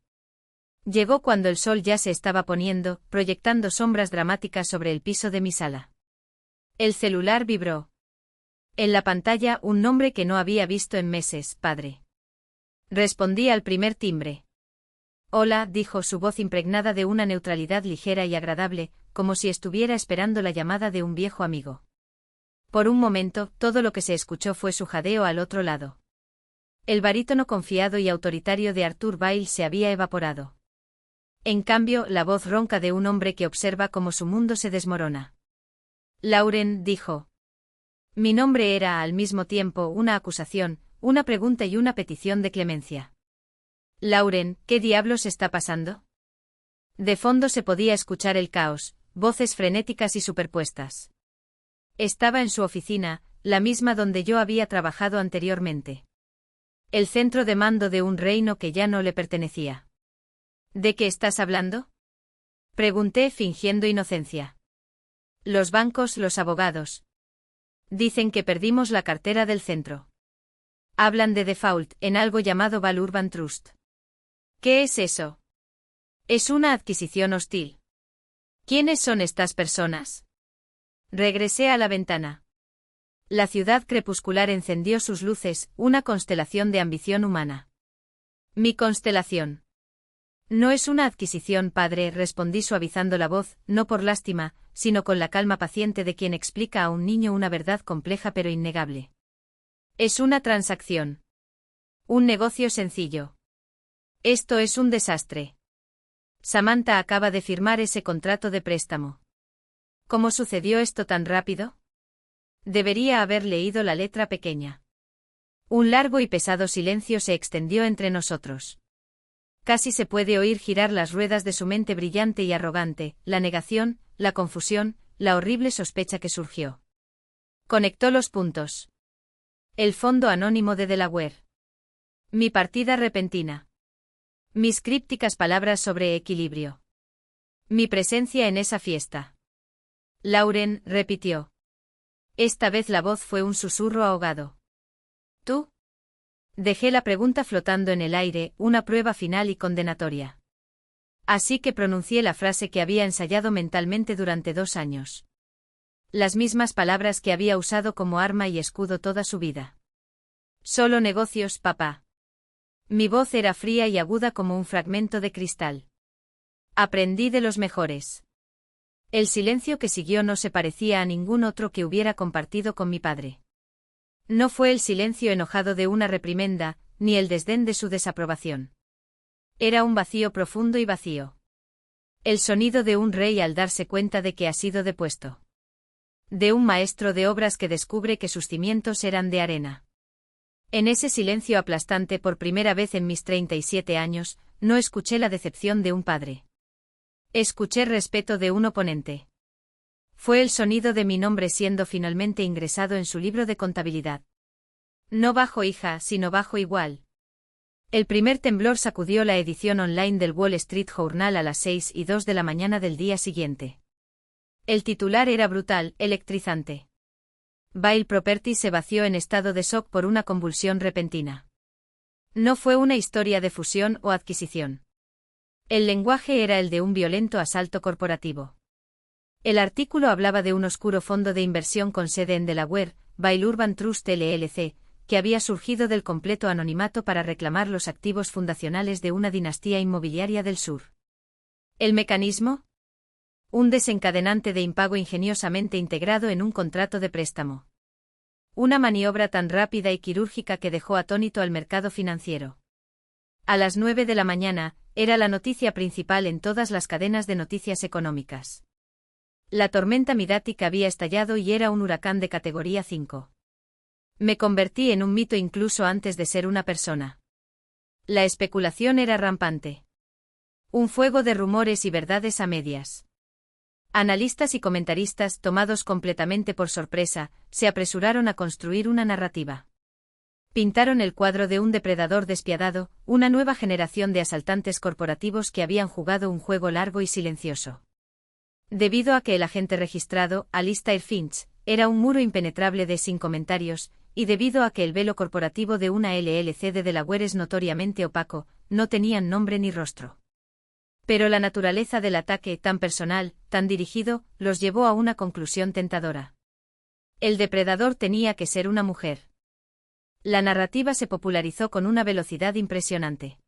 Llegó cuando el sol ya se estaba poniendo, proyectando sombras dramáticas sobre el piso de mi sala. El celular vibró. En la pantalla un nombre que no había visto en meses, padre. Respondí al primer timbre. Hola, dijo su voz impregnada de una neutralidad ligera y agradable, como si estuviera esperando la llamada de un viejo amigo. Por un momento, todo lo que se escuchó fue su jadeo al otro lado. El barítono confiado y autoritario de Arthur Vail se había evaporado. En cambio, la voz ronca de un hombre que observa cómo su mundo se desmorona. Lauren, dijo. Mi nombre era al mismo tiempo una acusación, una pregunta y una petición de clemencia. Lauren, ¿qué diablos está pasando? De fondo se podía escuchar el caos, voces frenéticas y superpuestas. Estaba en su oficina, la misma donde yo había trabajado anteriormente. El centro de mando de un reino que ya no le pertenecía. ¿De qué estás hablando? Pregunté fingiendo inocencia. Los bancos, los abogados. Dicen que perdimos la cartera del centro. Hablan de default en algo llamado Val Urban Trust. ¿Qué es eso? Es una adquisición hostil. ¿Quiénes son estas personas? Regresé a la ventana. La ciudad crepuscular encendió sus luces, una constelación de ambición humana. Mi constelación. No es una adquisición, padre, respondí suavizando la voz, no por lástima, sino con la calma paciente de quien explica a un niño una verdad compleja pero innegable. Es una transacción. Un negocio sencillo. Esto es un desastre. Samantha acaba de firmar ese contrato de préstamo. ¿Cómo sucedió esto tan rápido? Debería haber leído la letra pequeña. Un largo y pesado silencio se extendió entre nosotros. Casi se puede oír girar las ruedas de su mente brillante y arrogante, la negación, la confusión, la horrible sospecha que surgió. Conectó los puntos. El fondo anónimo de Delaware. Mi partida repentina. Mis crípticas palabras sobre equilibrio. Mi presencia en esa fiesta. Lauren, repitió. Esta vez la voz fue un susurro ahogado. ¿Tú? Dejé la pregunta flotando en el aire, una prueba final y condenatoria. Así que pronuncié la frase que había ensayado mentalmente durante 2 años. Las mismas palabras que había usado como arma y escudo toda su vida. Solo negocios, papá. Mi voz era fría y aguda como un fragmento de cristal. Aprendí de los mejores. El silencio que siguió no se parecía a ningún otro que hubiera compartido con mi padre. No fue el silencio enojado de una reprimenda, ni el desdén de su desaprobación. Era un vacío profundo y vacío. El sonido de un rey al darse cuenta de que ha sido depuesto. De un maestro de obras que descubre que sus cimientos eran de arena. En ese silencio aplastante por primera vez en mis 37 años, no escuché la decepción de un padre. Escuché respeto de un oponente. Fue el sonido de mi nombre siendo finalmente ingresado en su libro de contabilidad. No bajo hija, sino bajo igual. El primer temblor sacudió la edición online del Wall Street Journal a las 6:02 de la mañana del día siguiente. El titular era brutal, electrizante. Vail Properties se vació en estado de shock por una convulsión repentina. No fue una historia de fusión o adquisición. El lenguaje era el de un violento asalto corporativo. El artículo hablaba de un oscuro fondo de inversión con sede en Delaware, Vail Urban Trust LLC, que había surgido del completo anonimato para reclamar los activos fundacionales de una dinastía inmobiliaria del sur. ¿El mecanismo? Un desencadenante de impago ingeniosamente integrado en un contrato de préstamo. Una maniobra tan rápida y quirúrgica que dejó atónito al mercado financiero. A las 9 de la mañana, era la noticia principal en todas las cadenas de noticias económicas. La tormenta midática había estallado y era un huracán de categoría 5. Me convertí en un mito incluso antes de ser una persona. La especulación era rampante. Un fuego de rumores y verdades a medias. Analistas y comentaristas, tomados completamente por sorpresa, se apresuraron a construir una narrativa. Pintaron el cuadro de un depredador despiadado, una nueva generación de asaltantes corporativos que habían jugado un juego largo y silencioso. Debido a que el agente registrado, Alistair Finch, era un muro impenetrable de sin comentarios, y debido a que el velo corporativo de una LLC de Delaware es notoriamente opaco, no tenían nombre ni rostro. Pero la naturaleza del ataque, tan personal, tan dirigido, los llevó a una conclusión tentadora. El depredador tenía que ser una mujer. La narrativa se popularizó con una velocidad impresionante.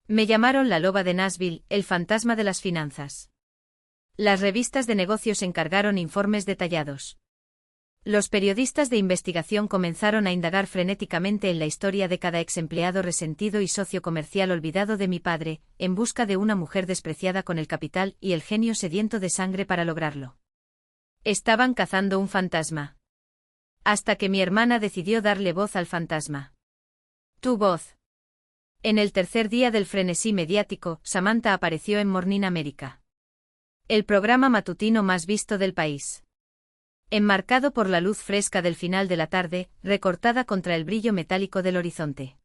Me llamaron la loba de Nashville, el fantasma de las finanzas. Las revistas de negocios encargaron informes detallados. Los periodistas de investigación comenzaron a indagar frenéticamente en la historia de cada ex empleado resentido y socio comercial olvidado de mi padre, en busca de una mujer despreciada con el capital y el genio sediento de sangre para lograrlo. Estaban cazando un fantasma. Hasta que mi hermana decidió darle voz al fantasma. Tu voz. En el tercer día del frenesí mediático, Samantha apareció en Morning America. El programa matutino más visto del país. Enmarcado por la luz fresca del final de la tarde, recortada contra el brillo metálico del horizonte.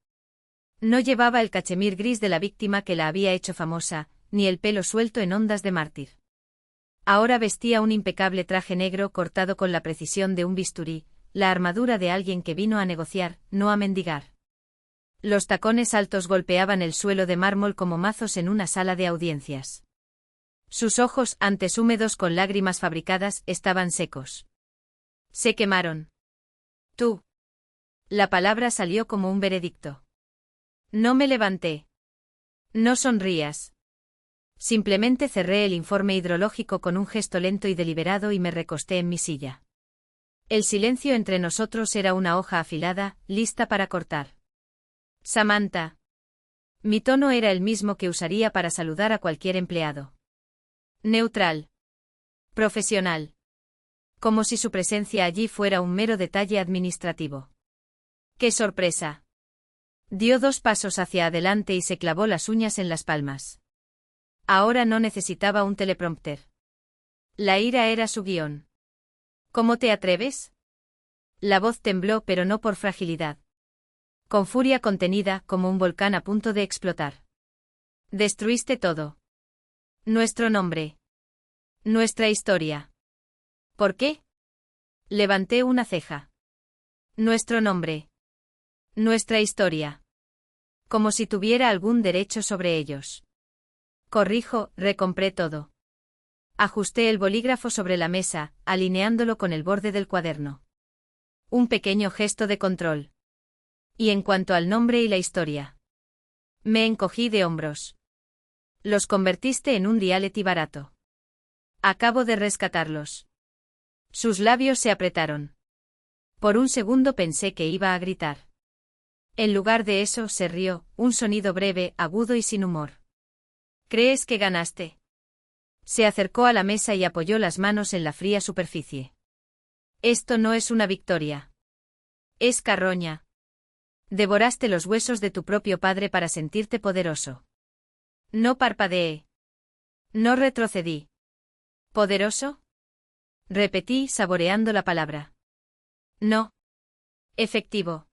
No llevaba el cachemir gris de la víctima que la había hecho famosa, ni el pelo suelto en ondas de mártir. Ahora vestía un impecable traje negro cortado con la precisión de un bisturí, la armadura de alguien que vino a negociar, no a mendigar. Los tacones altos golpeaban el suelo de mármol como mazos en una sala de audiencias. Sus ojos, antes húmedos con lágrimas fabricadas, estaban secos. Se quemaron. Tú. La palabra salió como un veredicto. No me levanté. No sonrías. Simplemente cerré el informe hidrológico con un gesto lento y deliberado y me recosté en mi silla. El silencio entre nosotros era una hoja afilada, lista para cortar. Samantha. Mi tono era el mismo que usaría para saludar a cualquier empleado. Neutral. Profesional. Como si su presencia allí fuera un mero detalle administrativo. ¡Qué sorpresa! Dio 2 pasos hacia adelante y se clavó las uñas en las palmas. Ahora no necesitaba un teleprompter. La ira era su guión. ¿Cómo te atreves? La voz tembló, pero no por fragilidad. Con furia contenida, como un volcán a punto de explotar. Destruiste todo. Nuestro nombre. Nuestra historia. ¿Por qué? Levanté una ceja. Nuestro nombre. Nuestra historia. Como si tuviera algún derecho sobre ellos. Corrijo, recompré todo. Ajusté el bolígrafo sobre la mesa, alineándolo con el borde del cuaderno. Un pequeño gesto de control. Y en cuanto al nombre y la historia. Me encogí de hombros. Los convertiste en un reality barato. Acabo de rescatarlos. Sus labios se apretaron. Por un segundo pensé que iba a gritar. En lugar de eso, se rió, un sonido breve, agudo y sin humor. ¿Crees que ganaste? Se acercó a la mesa y apoyó las manos en la fría superficie. Esto no es una victoria. Es carroña. Devoraste los huesos de tu propio padre para sentirte poderoso. No parpadeé. No retrocedí. ¿Poderoso? Repetí, saboreando la palabra. No. Efectivo.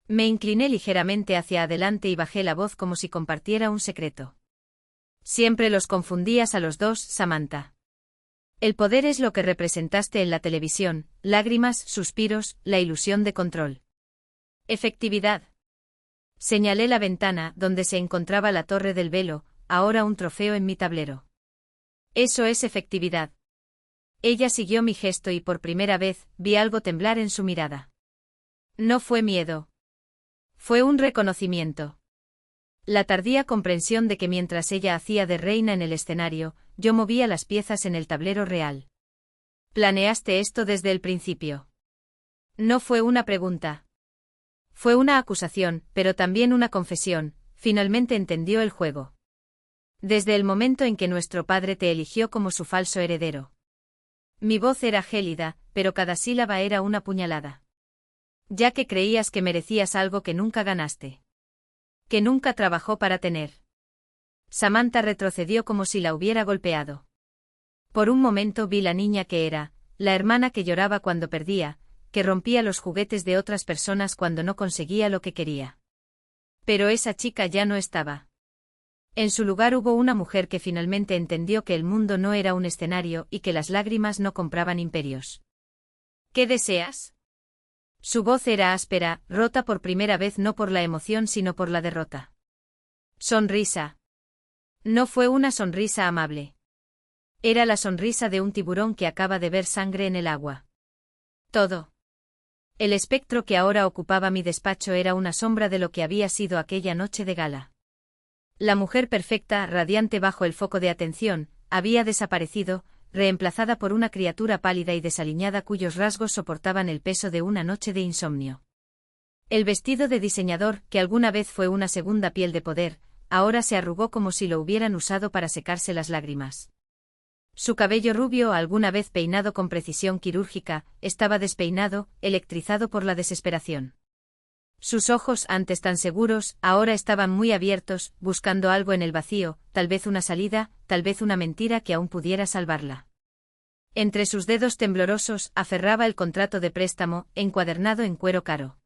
Me incliné ligeramente hacia adelante y bajé la voz como si compartiera un secreto. Siempre los confundías a los dos, Samantha. El poder es lo que representaste en la televisión, lágrimas, suspiros, la ilusión de control. Efectividad. Señalé la ventana, donde se encontraba la torre del velo, ahora un trofeo en mi tablero. Eso es efectividad. Ella siguió mi gesto y por primera vez, vi algo temblar en su mirada. No fue miedo. Fue un reconocimiento. La tardía comprensión de que mientras ella hacía de reina en el escenario, yo movía las piezas en el tablero real. ¿Planeaste esto desde el principio? No fue una pregunta. Fue una acusación, pero también una confesión. Finalmente entendió el juego. Desde el momento en que nuestro padre te eligió como su falso heredero. Mi voz era gélida, pero cada sílaba era una puñalada. Ya que creías que merecías algo que nunca ganaste. Que nunca trabajó para tener. Samantha retrocedió como si la hubiera golpeado. Por un momento vi la niña que era, la hermana que lloraba cuando perdía, que rompía los juguetes de otras personas cuando no conseguía lo que quería. Pero esa chica ya no estaba. En su lugar hubo una mujer que finalmente entendió que el mundo no era un escenario y que las lágrimas no compraban imperios. ¿Qué deseas? Su voz era áspera, rota por primera vez no por la emoción sino por la derrota. Sonrisa. No fue una sonrisa amable. Era la sonrisa de un tiburón que acaba de ver sangre en el agua. Todo. El espectro que ahora ocupaba mi despacho era una sombra de lo que había sido aquella noche de gala. La mujer perfecta, radiante bajo el foco de atención, había desaparecido, reemplazada por una criatura pálida y desaliñada cuyos rasgos soportaban el peso de una noche de insomnio. El vestido de diseñador, que alguna vez fue una segunda piel de poder, ahora se arrugó como si lo hubieran usado para secarse las lágrimas. Su cabello rubio, alguna vez peinado con precisión quirúrgica, estaba despeinado, electrizado por la desesperación. Sus ojos, antes tan seguros, ahora estaban muy abiertos, buscando algo en el vacío, tal vez una salida, tal vez una mentira que aún pudiera salvarla. Entre sus dedos temblorosos, aferraba el contrato de préstamo, encuadernado en cuero caro.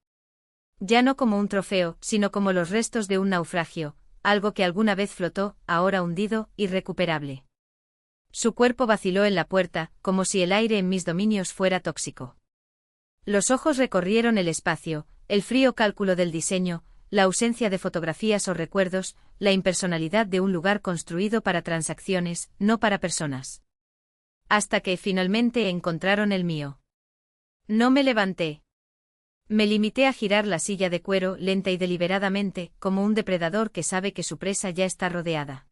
Ya no como un trofeo, sino como los restos de un naufragio, algo que alguna vez flotó, ahora hundido, irrecuperable. Su cuerpo vaciló en la puerta, como si el aire en mis dominios fuera tóxico. Los ojos recorrieron el espacio, el frío cálculo del diseño, la ausencia de fotografías o recuerdos, la impersonalidad de un lugar construido para transacciones, no para personas. Hasta que finalmente encontraron el mío. No me levanté. Me limité a girar la silla de cuero lenta y deliberadamente, como un depredador que sabe que su presa ya está rodeada.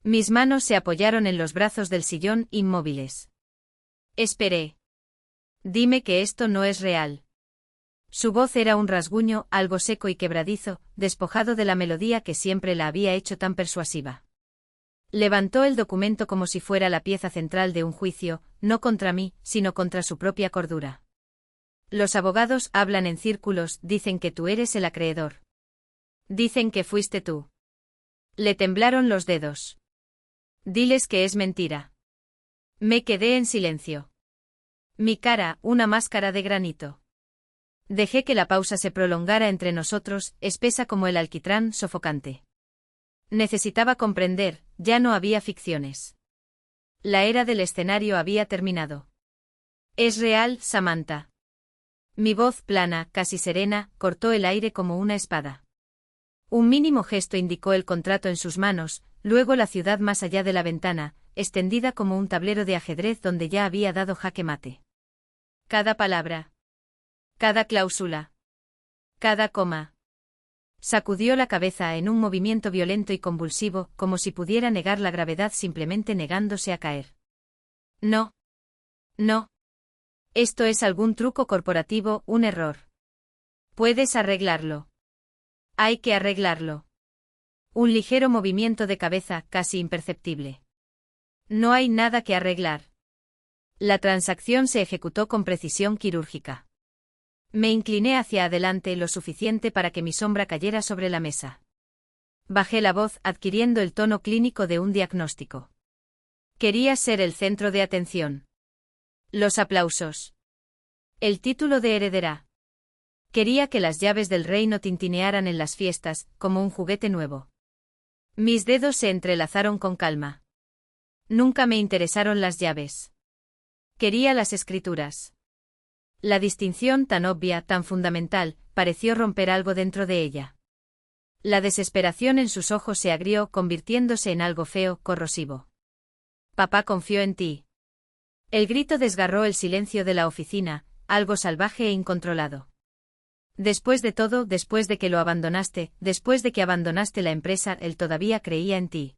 Mis manos se apoyaron en los brazos del sillón, inmóviles. Esperé. Dime que esto no es real. Su voz era un rasguño, algo seco y quebradizo, despojado de la melodía que siempre la había hecho tan persuasiva. Levantó el documento como si fuera la pieza central de un juicio, no contra mí, sino contra su propia cordura. Los abogados hablan en círculos, dicen que tú eres el acreedor. Dicen que fuiste tú. Le temblaron los dedos. Diles que es mentira. Me quedé en silencio. Mi cara, una máscara de granito. Dejé que la pausa se prolongara entre nosotros, espesa como el alquitrán, sofocante. Necesitaba comprender, ya no había ficciones. La era del escenario había terminado. Es real, Samantha. Mi voz plana, casi serena, cortó el aire como una espada. Un mínimo gesto indicó el contrato en sus manos, luego la ciudad más allá de la ventana, extendida como un tablero de ajedrez donde ya había dado jaque mate. Cada palabra. Cada cláusula. Cada coma. Sacudió la cabeza en un movimiento violento y convulsivo, como si pudiera negar la gravedad simplemente negándose a caer. No. No. Esto es algún truco corporativo, un error. Puedes arreglarlo. Hay que arreglarlo. Un ligero movimiento de cabeza, casi imperceptible. No hay nada que arreglar. La transacción se ejecutó con precisión quirúrgica. Me incliné hacia adelante lo suficiente para que mi sombra cayera sobre la mesa. Bajé la voz, adquiriendo el tono clínico de un diagnóstico. Querías ser el centro de atención. Los aplausos. El título de heredera. Quería que las llaves del reino tintinearan en las fiestas, como un juguete nuevo. Mis dedos se entrelazaron con calma. Nunca me interesaron las llaves. Quería las escrituras. La distinción tan obvia, tan fundamental, pareció romper algo dentro de ella. La desesperación en sus ojos se agrió, convirtiéndose en algo feo, corrosivo. Papá confió en ti. El grito desgarró el silencio de la oficina, algo salvaje e incontrolado. Después de todo, después de que lo abandonaste, después de que abandonaste la empresa, él todavía creía en ti.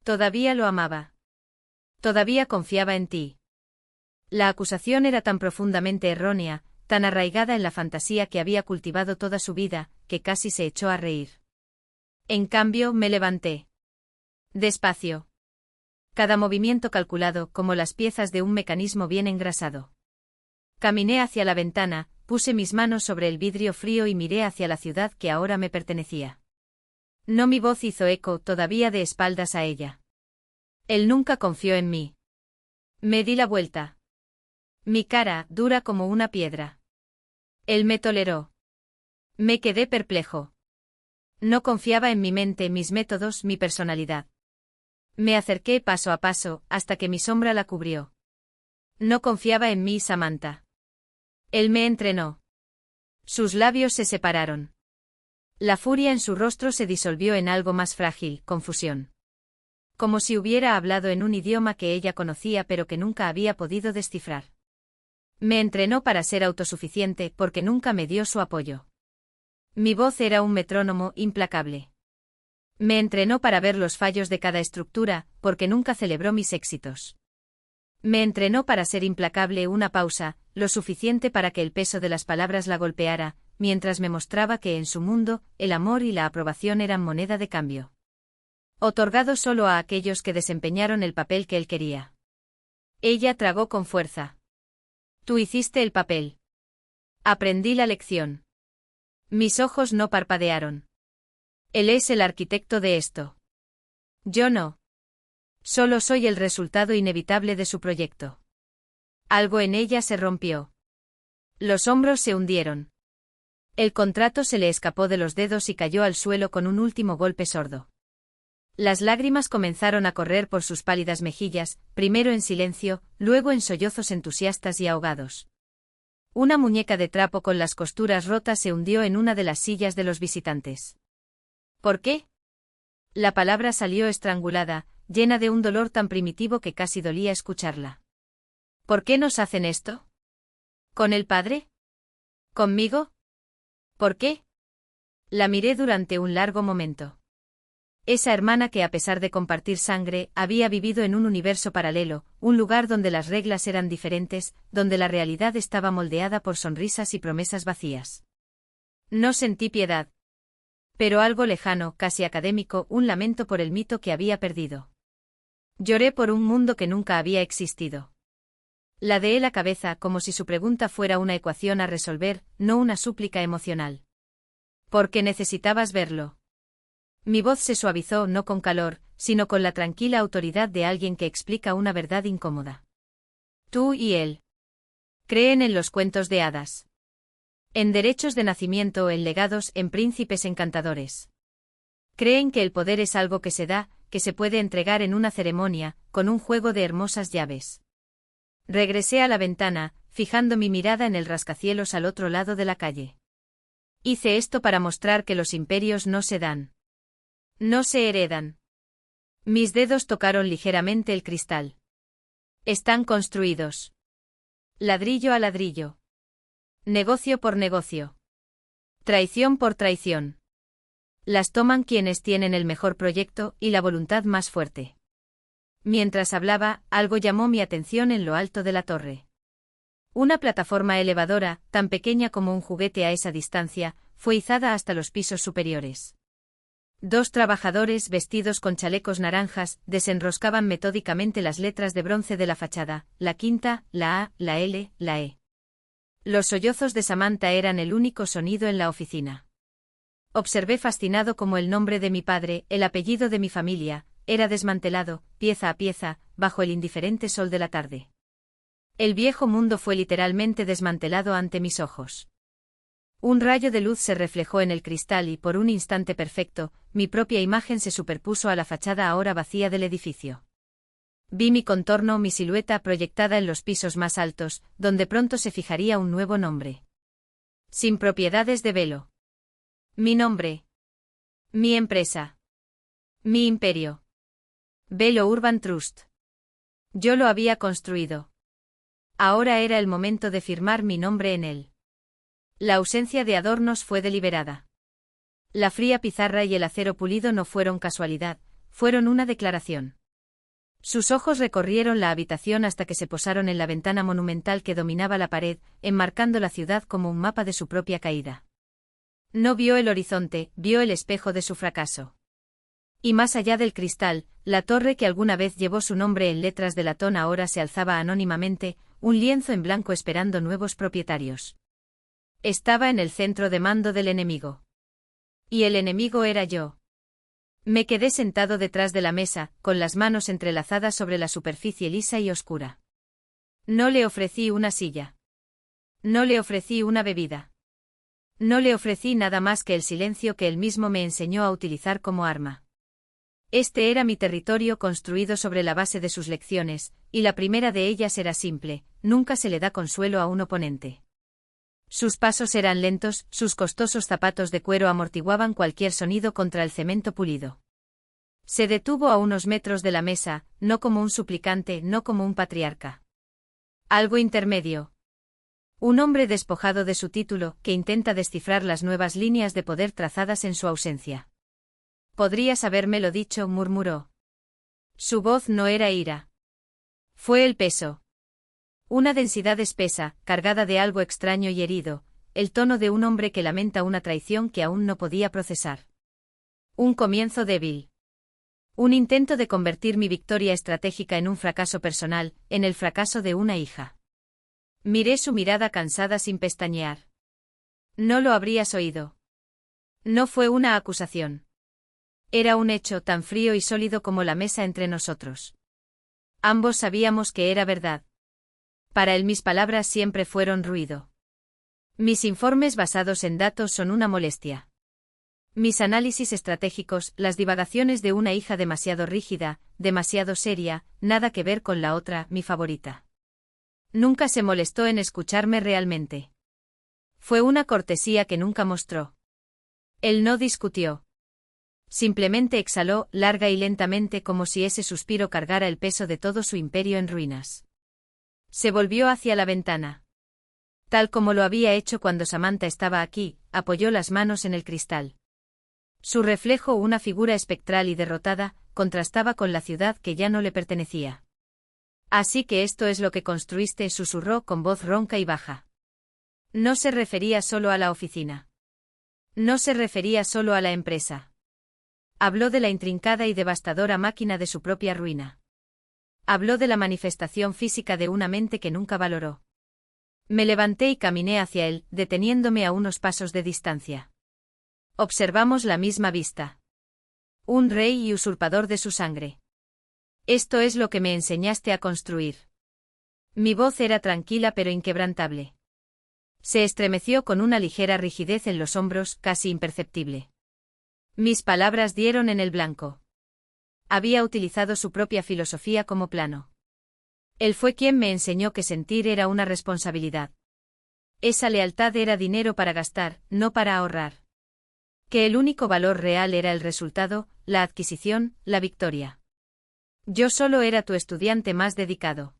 Todavía lo amaba. Todavía confiaba en ti. La acusación era tan profundamente errónea, tan arraigada en la fantasía que había cultivado toda su vida, que casi se echó a reír. En cambio, me levanté. Despacio. Cada movimiento calculado, como las piezas de un mecanismo bien engrasado. Caminé hacia la ventana, puse mis manos sobre el vidrio frío y miré hacia la ciudad que ahora me pertenecía. No, mi voz hizo eco, todavía de espaldas a ella. Él nunca confió en mí. Me di la vuelta. Mi cara, dura como una piedra. Él me toleró. Me quedé perplejo. No confiaba en mi mente, mis métodos, mi personalidad. Me acerqué paso a paso, hasta que mi sombra la cubrió. No confiaba en mí, Samantha. Él me entrenó. Sus labios se separaron. La furia en su rostro se disolvió en algo más frágil, confusión. Como si hubiera hablado en un idioma que ella conocía pero que nunca había podido descifrar. Me entrenó para ser autosuficiente porque nunca me dio su apoyo. Mi voz era un metrónomo implacable. Me entrenó para ver los fallos de cada estructura, porque nunca celebró mis éxitos. Me entrenó para ser implacable, una pausa, lo suficiente para que el peso de las palabras la golpeara, mientras me mostraba que en su mundo, el amor y la aprobación eran moneda de cambio. Otorgado solo a aquellos que desempeñaron el papel que él quería. Ella tragó con fuerza. Tú hiciste el papel. Aprendí la lección. Mis ojos no parpadearon. Él es el arquitecto de esto. Yo no. Solo soy el resultado inevitable de su proyecto. Algo en ella se rompió. Los hombros se hundieron. El contrato se le escapó de los dedos y cayó al suelo con un último golpe sordo. Las lágrimas comenzaron a correr por sus pálidas mejillas, primero en silencio, luego en sollozos entusiastas y ahogados. Una muñeca de trapo con las costuras rotas se hundió en una de las sillas de los visitantes. ¿Por qué? La palabra salió estrangulada, llena de un dolor tan primitivo que casi dolía escucharla. ¿Por qué nos hacen esto? ¿Con el padre? ¿Conmigo? ¿Por qué? La miré durante un largo momento. Esa hermana que, a pesar de compartir sangre, había vivido en un universo paralelo, un lugar donde las reglas eran diferentes, donde la realidad estaba moldeada por sonrisas y promesas vacías. No sentí piedad. Pero algo lejano, casi académico, un lamento por el mito que había perdido. Lloré por un mundo que nunca había existido. Ladeé la cabeza como si su pregunta fuera una ecuación a resolver, no una súplica emocional. ¿Por qué necesitabas verlo? Mi voz se suavizó no con calor, sino con la tranquila autoridad de alguien que explica una verdad incómoda. Tú y él. Creen en los cuentos de hadas. En derechos de nacimiento, en legados, en príncipes encantadores. Creen que el poder es algo que se da, que se puede entregar en una ceremonia, con un juego de hermosas llaves. Regresé a la ventana, fijando mi mirada en el rascacielos al otro lado de la calle. Hice esto para mostrar que los imperios no se dan. No se heredan. Mis dedos tocaron ligeramente el cristal. Están construidos. Ladrillo a ladrillo. Negocio por negocio. Traición por traición. Las toman quienes tienen el mejor proyecto y la voluntad más fuerte. Mientras hablaba, algo llamó mi atención en lo alto de la torre. Una plataforma elevadora, tan pequeña como un juguete a esa distancia, fue izada hasta los pisos superiores. Dos trabajadores vestidos con chalecos naranjas desenroscaban metódicamente las letras de bronce de la fachada, la quinta, la A, la L, la E. Los sollozos de Samantha eran el único sonido en la oficina. Observé fascinado cómo el nombre de mi padre, el apellido de mi familia, era desmantelado, pieza a pieza, bajo el indiferente sol de la tarde. El viejo mundo fue literalmente desmantelado ante mis ojos. Un rayo de luz se reflejó en el cristal y por un instante perfecto, mi propia imagen se superpuso a la fachada ahora vacía del edificio. Vi mi contorno, mi silueta proyectada en los pisos más altos, donde pronto se fijaría un nuevo nombre. Sin propiedades de velo. Mi nombre. Mi empresa. Mi imperio. Velo Urban Trust. Yo lo había construido. Ahora era el momento de firmar mi nombre en él. La ausencia de adornos fue deliberada. La fría pizarra y el acero pulido no fueron casualidad, fueron una declaración. Sus ojos recorrieron la habitación hasta que se posaron en la ventana monumental que dominaba la pared, enmarcando la ciudad como un mapa de su propia caída. No vio el horizonte, vio el espejo de su fracaso. Y más allá del cristal, la torre que alguna vez llevó su nombre en letras de latón ahora se alzaba anónimamente, un lienzo en blanco esperando nuevos propietarios. Estaba en el centro de mando del enemigo. Y el enemigo era yo. Me quedé sentado detrás de la mesa, con las manos entrelazadas sobre la superficie lisa y oscura. No le ofrecí una silla. No le ofrecí una bebida. No le ofrecí nada más que el silencio que él mismo me enseñó a utilizar como arma. Este era mi territorio construido sobre la base de sus lecciones, y la primera de ellas era simple: nunca se le da consuelo a un oponente. Sus pasos eran lentos, sus costosos zapatos de cuero amortiguaban cualquier sonido contra el cemento pulido. Se detuvo a unos metros de la mesa, no como un suplicante, no como un patriarca. Algo intermedio. Un hombre despojado de su título, que intenta descifrar las nuevas líneas de poder trazadas en su ausencia. Podrías habérmelo dicho, murmuró. Su voz no era ira. Fue el peso. Una densidad espesa, cargada de algo extraño y herido, el tono de un hombre que lamenta una traición que aún no podía procesar. Un comienzo débil. Un intento de convertir mi victoria estratégica en un fracaso personal, en el fracaso de una hija. Miré su mirada cansada sin pestañear. No lo habrías oído. No fue una acusación. Era un hecho tan frío y sólido como la mesa entre nosotros. Ambos sabíamos que era verdad. Para él mis palabras siempre fueron ruido. Mis informes basados en datos son una molestia. Mis análisis estratégicos, las divagaciones de una hija demasiado rígida, demasiado seria, nada que ver con la otra, mi favorita. Nunca se molestó en escucharme realmente. Fue una cortesía que nunca mostró. Él no discutió. Simplemente exhaló, larga y lentamente, como si ese suspiro cargara el peso de todo su imperio en ruinas. Se volvió hacia la ventana. Tal como lo había hecho cuando Samantha estaba aquí, apoyó las manos en el cristal. Su reflejo, una figura espectral y derrotada, contrastaba con la ciudad que ya no le pertenecía. Así que esto es lo que construiste, susurró con voz ronca y baja. No se refería solo a la oficina. No se refería solo a la empresa. Habló de la intrincada y devastadora máquina de su propia ruina. Habló de la manifestación física de una mente que nunca valoró. Me levanté y caminé hacia él, deteniéndome a unos pasos de distancia. Observamos la misma vista. Un rey y usurpador de su sangre. Esto es lo que me enseñaste a construir. Mi voz era tranquila pero inquebrantable. Se estremeció con una ligera rigidez en los hombros, casi imperceptible. Mis palabras dieron en el blanco. Había utilizado su propia filosofía como plano. Él fue quien me enseñó que sentir era una responsabilidad. Esa lealtad era dinero para gastar, no para ahorrar. Que el único valor real era el resultado, la adquisición, la victoria. Yo solo era tu estudiante más dedicado.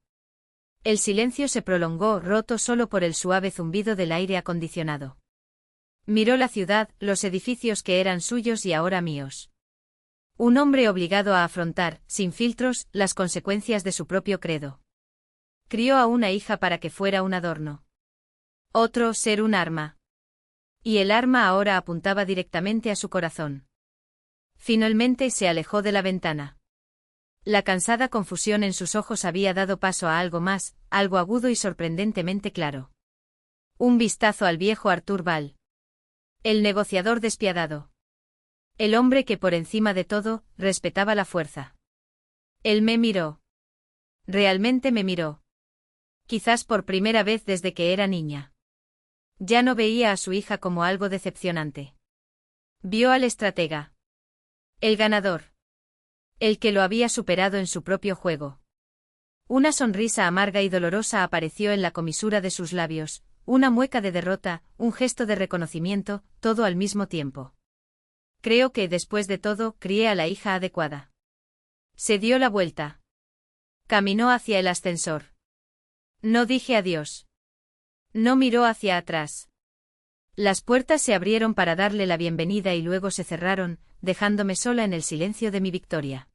El silencio se prolongó, roto solo por el suave zumbido del aire acondicionado. Miró la ciudad, los edificios que eran suyos y ahora míos. Un hombre obligado a afrontar, sin filtros, las consecuencias de su propio credo. Crió a una hija para que fuera un adorno. Otro, ser un arma. Y el arma ahora apuntaba directamente a su corazón. Finalmente se alejó de la ventana. La cansada confusión en sus ojos había dado paso a algo más, algo agudo y sorprendentemente claro. Un vistazo al viejo Arthur Ball. El negociador despiadado. El hombre que por encima de todo, respetaba la fuerza. Él me miró. Realmente me miró. Quizás por primera vez desde que era niña. Ya no veía a su hija como algo decepcionante. Vio al estratega. El ganador. El que lo había superado en su propio juego. Una sonrisa amarga y dolorosa apareció en la comisura de sus labios, una mueca de derrota, un gesto de reconocimiento, todo al mismo tiempo. Creo que, después de todo, crié a la hija adecuada. Se dio la vuelta. Caminó hacia el ascensor. No dije adiós. No miró hacia atrás. Las puertas se abrieron para darle la bienvenida y luego se cerraron, dejándome sola en el silencio de mi victoria.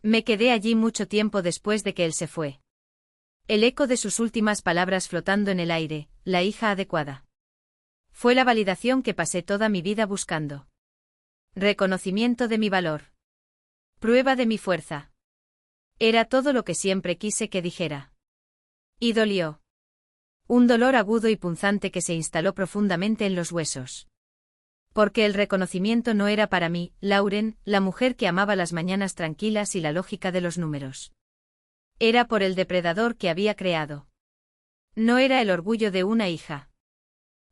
Me quedé allí mucho tiempo después de que él se fue. El eco de sus últimas palabras flotando en el aire, la hija adecuada. Fue la validación que pasé toda mi vida buscando. Reconocimiento de mi valor. Prueba de mi fuerza. Era todo lo que siempre quise que dijera. Y dolió. Un dolor agudo y punzante que se instaló profundamente en los huesos. Porque el reconocimiento no era para mí, Lauren, la mujer que amaba las mañanas tranquilas y la lógica de los números. Era por el depredador que había creado. No era el orgullo de una hija.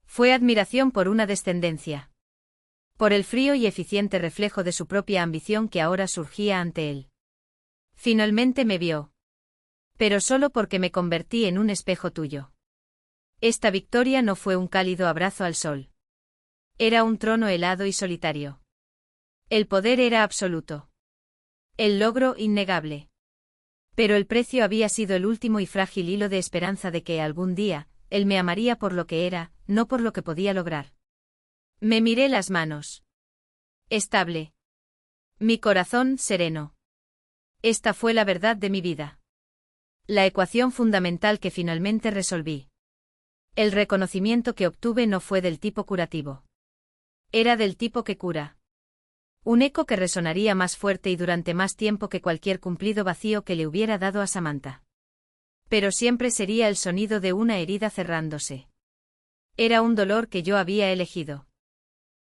Fue admiración por una descendencia. Por el frío y eficiente reflejo de su propia ambición que ahora surgía ante él. Finalmente me vio. Pero solo porque me convertí en un espejo tuyo. Esta victoria no fue un cálido abrazo al sol. Era un trono helado y solitario. El poder era absoluto. El logro innegable. Pero el precio había sido el último y frágil hilo de esperanza de que algún día, él me amaría por lo que era, no por lo que podía lograr. Me miré las manos. Estable. Mi corazón sereno. Esta fue la verdad de mi vida. La ecuación fundamental que finalmente resolví. El reconocimiento que obtuve no fue del tipo curativo. Era del tipo que cura. Un eco que resonaría más fuerte y durante más tiempo que cualquier cumplido vacío que le hubiera dado a Samantha. Pero siempre sería el sonido de una herida cerrándose. Era un dolor que yo había elegido.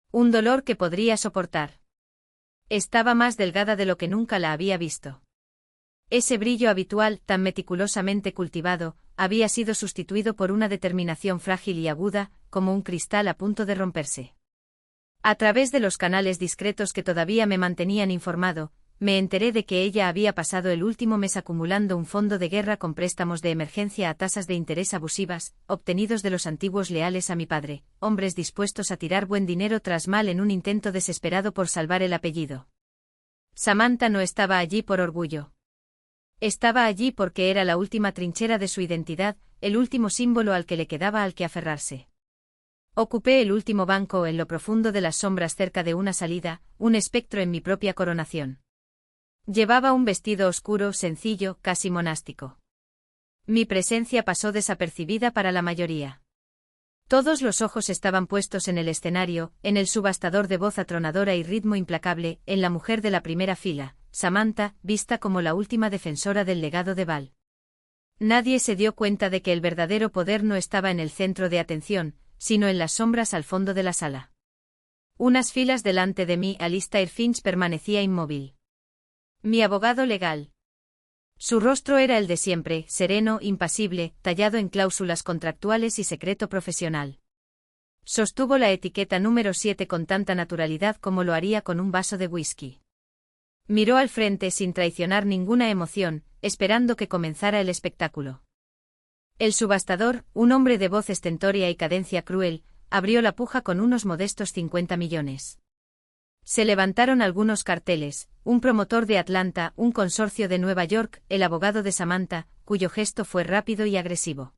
Un dolor que podría soportar. Estaba más delgada de lo que nunca la había visto. Ese brillo habitual, tan meticulosamente cultivado, había sido sustituido por una determinación frágil y aguda, como un cristal a punto de romperse. A través de los canales discretos que todavía me mantenían informado, me enteré de que ella había pasado el último mes acumulando un fondo de guerra con préstamos de emergencia a tasas de interés abusivas, obtenidos de los antiguos leales a mi padre, hombres dispuestos a tirar buen dinero tras mal en un intento desesperado por salvar el apellido. Samantha no estaba allí por orgullo. Estaba allí porque era la última trinchera de su identidad, el último símbolo al que le quedaba al que aferrarse. Ocupé el último banco en lo profundo de las sombras cerca de una salida, un espectro en mi propia coronación. Llevaba un vestido oscuro, sencillo, casi monástico. Mi presencia pasó desapercibida para la mayoría. Todos los ojos estaban puestos en el escenario, en el subastador de voz atronadora y ritmo implacable, en la mujer de la primera fila, Samantha, vista como la última defensora del legado de Val. Nadie se dio cuenta de que el verdadero poder no estaba en el centro de atención, sino en las sombras al fondo de la sala. Unas filas delante de mí, Alistair Finch permanecía inmóvil. Mi abogado legal. Su rostro era el de siempre, sereno, impasible, tallado en cláusulas contractuales y secreto profesional. Sostuvo la etiqueta número 7 con tanta naturalidad como lo haría con un vaso de whisky. Miró al frente sin traicionar ninguna emoción, esperando que comenzara el espectáculo. El subastador, un hombre de voz estentórea y cadencia cruel, abrió la puja con unos modestos 50 millones. Se levantaron algunos carteles, un promotor de Atlanta, un consorcio de Nueva York, el abogado de Samantha, cuyo gesto fue rápido y agresivo.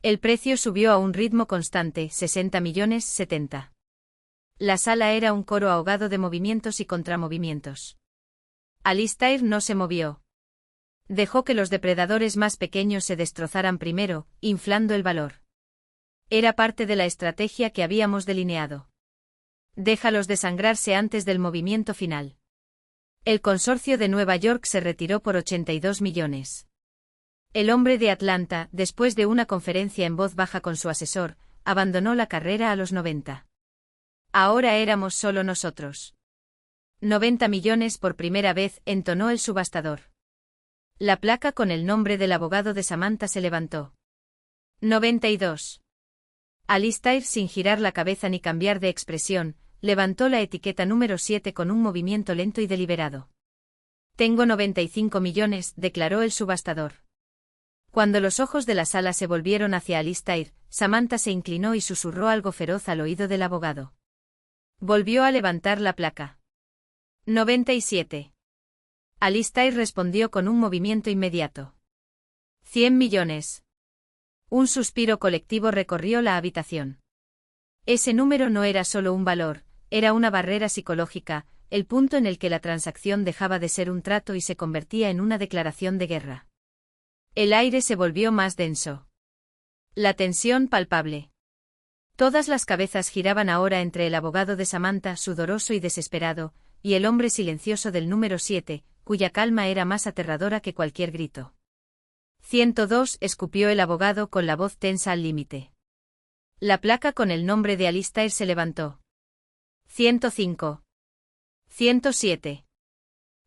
El precio subió a un ritmo constante, 60 millones 70. La sala era un coro ahogado de movimientos y contramovimientos. Alistair no se movió. Dejó que los depredadores más pequeños se destrozaran primero, inflando el valor. Era parte de la estrategia que habíamos delineado. Déjalos desangrarse antes del movimiento final. El consorcio de Nueva York se retiró por 82 millones. El hombre de Atlanta, después de una conferencia en voz baja con su asesor, abandonó la carrera a los 90. Ahora éramos solo nosotros. 90 millones por primera vez, entonó el subastador. La placa con el nombre del abogado de Samantha se levantó. 92. Alistair, sin girar la cabeza ni cambiar de expresión, levantó la etiqueta número 7 con un movimiento lento y deliberado. Tengo 95 millones, declaró el subastador. Cuando los ojos de la sala se volvieron hacia Alistair, Samantha se inclinó y susurró algo feroz al oído del abogado. Volvió a levantar la placa. 97. Alistair respondió con un movimiento inmediato. 100 millones. Un suspiro colectivo recorrió la habitación. Ese número no era solo un valor, era una barrera psicológica, el punto en el que la transacción dejaba de ser un trato y se convertía en una declaración de guerra. El aire se volvió más denso. La tensión palpable. Todas las cabezas giraban ahora entre el abogado de Samantha, sudoroso y desesperado, y el hombre silencioso del número 7, cuya calma era más aterradora que cualquier grito. 102, escupió el abogado con la voz tensa al límite. La placa con el nombre de Alistair se levantó. 105. 107.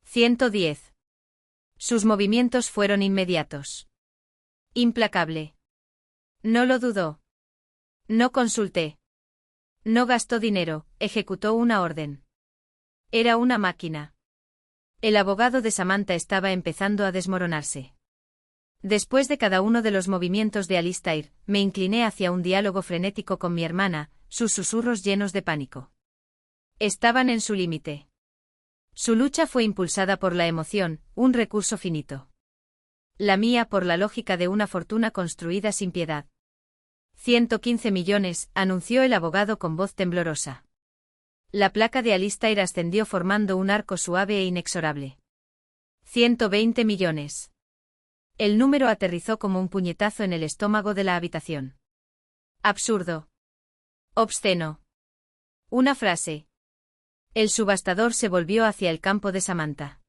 110. Sus movimientos fueron inmediatos. Implacable. No lo dudó. No consulté. No gastó dinero, ejecutó una orden. Era una máquina. El abogado de Samantha estaba empezando a desmoronarse. Después de cada uno de los movimientos de Alistair, me incliné hacia un diálogo frenético con mi hermana, sus susurros llenos de pánico. Estaban en su límite. Su lucha fue impulsada por la emoción, un recurso finito. La mía por la lógica de una fortuna construida sin piedad. 115 millones, anunció el abogado con voz temblorosa. La placa de Alistair ascendió formando un arco suave e inexorable. 120 millones. El número aterrizó como un puñetazo en el estómago de la habitación. Absurdo. Obsceno. Una frase. El subastador se volvió hacia el campo de Samantha.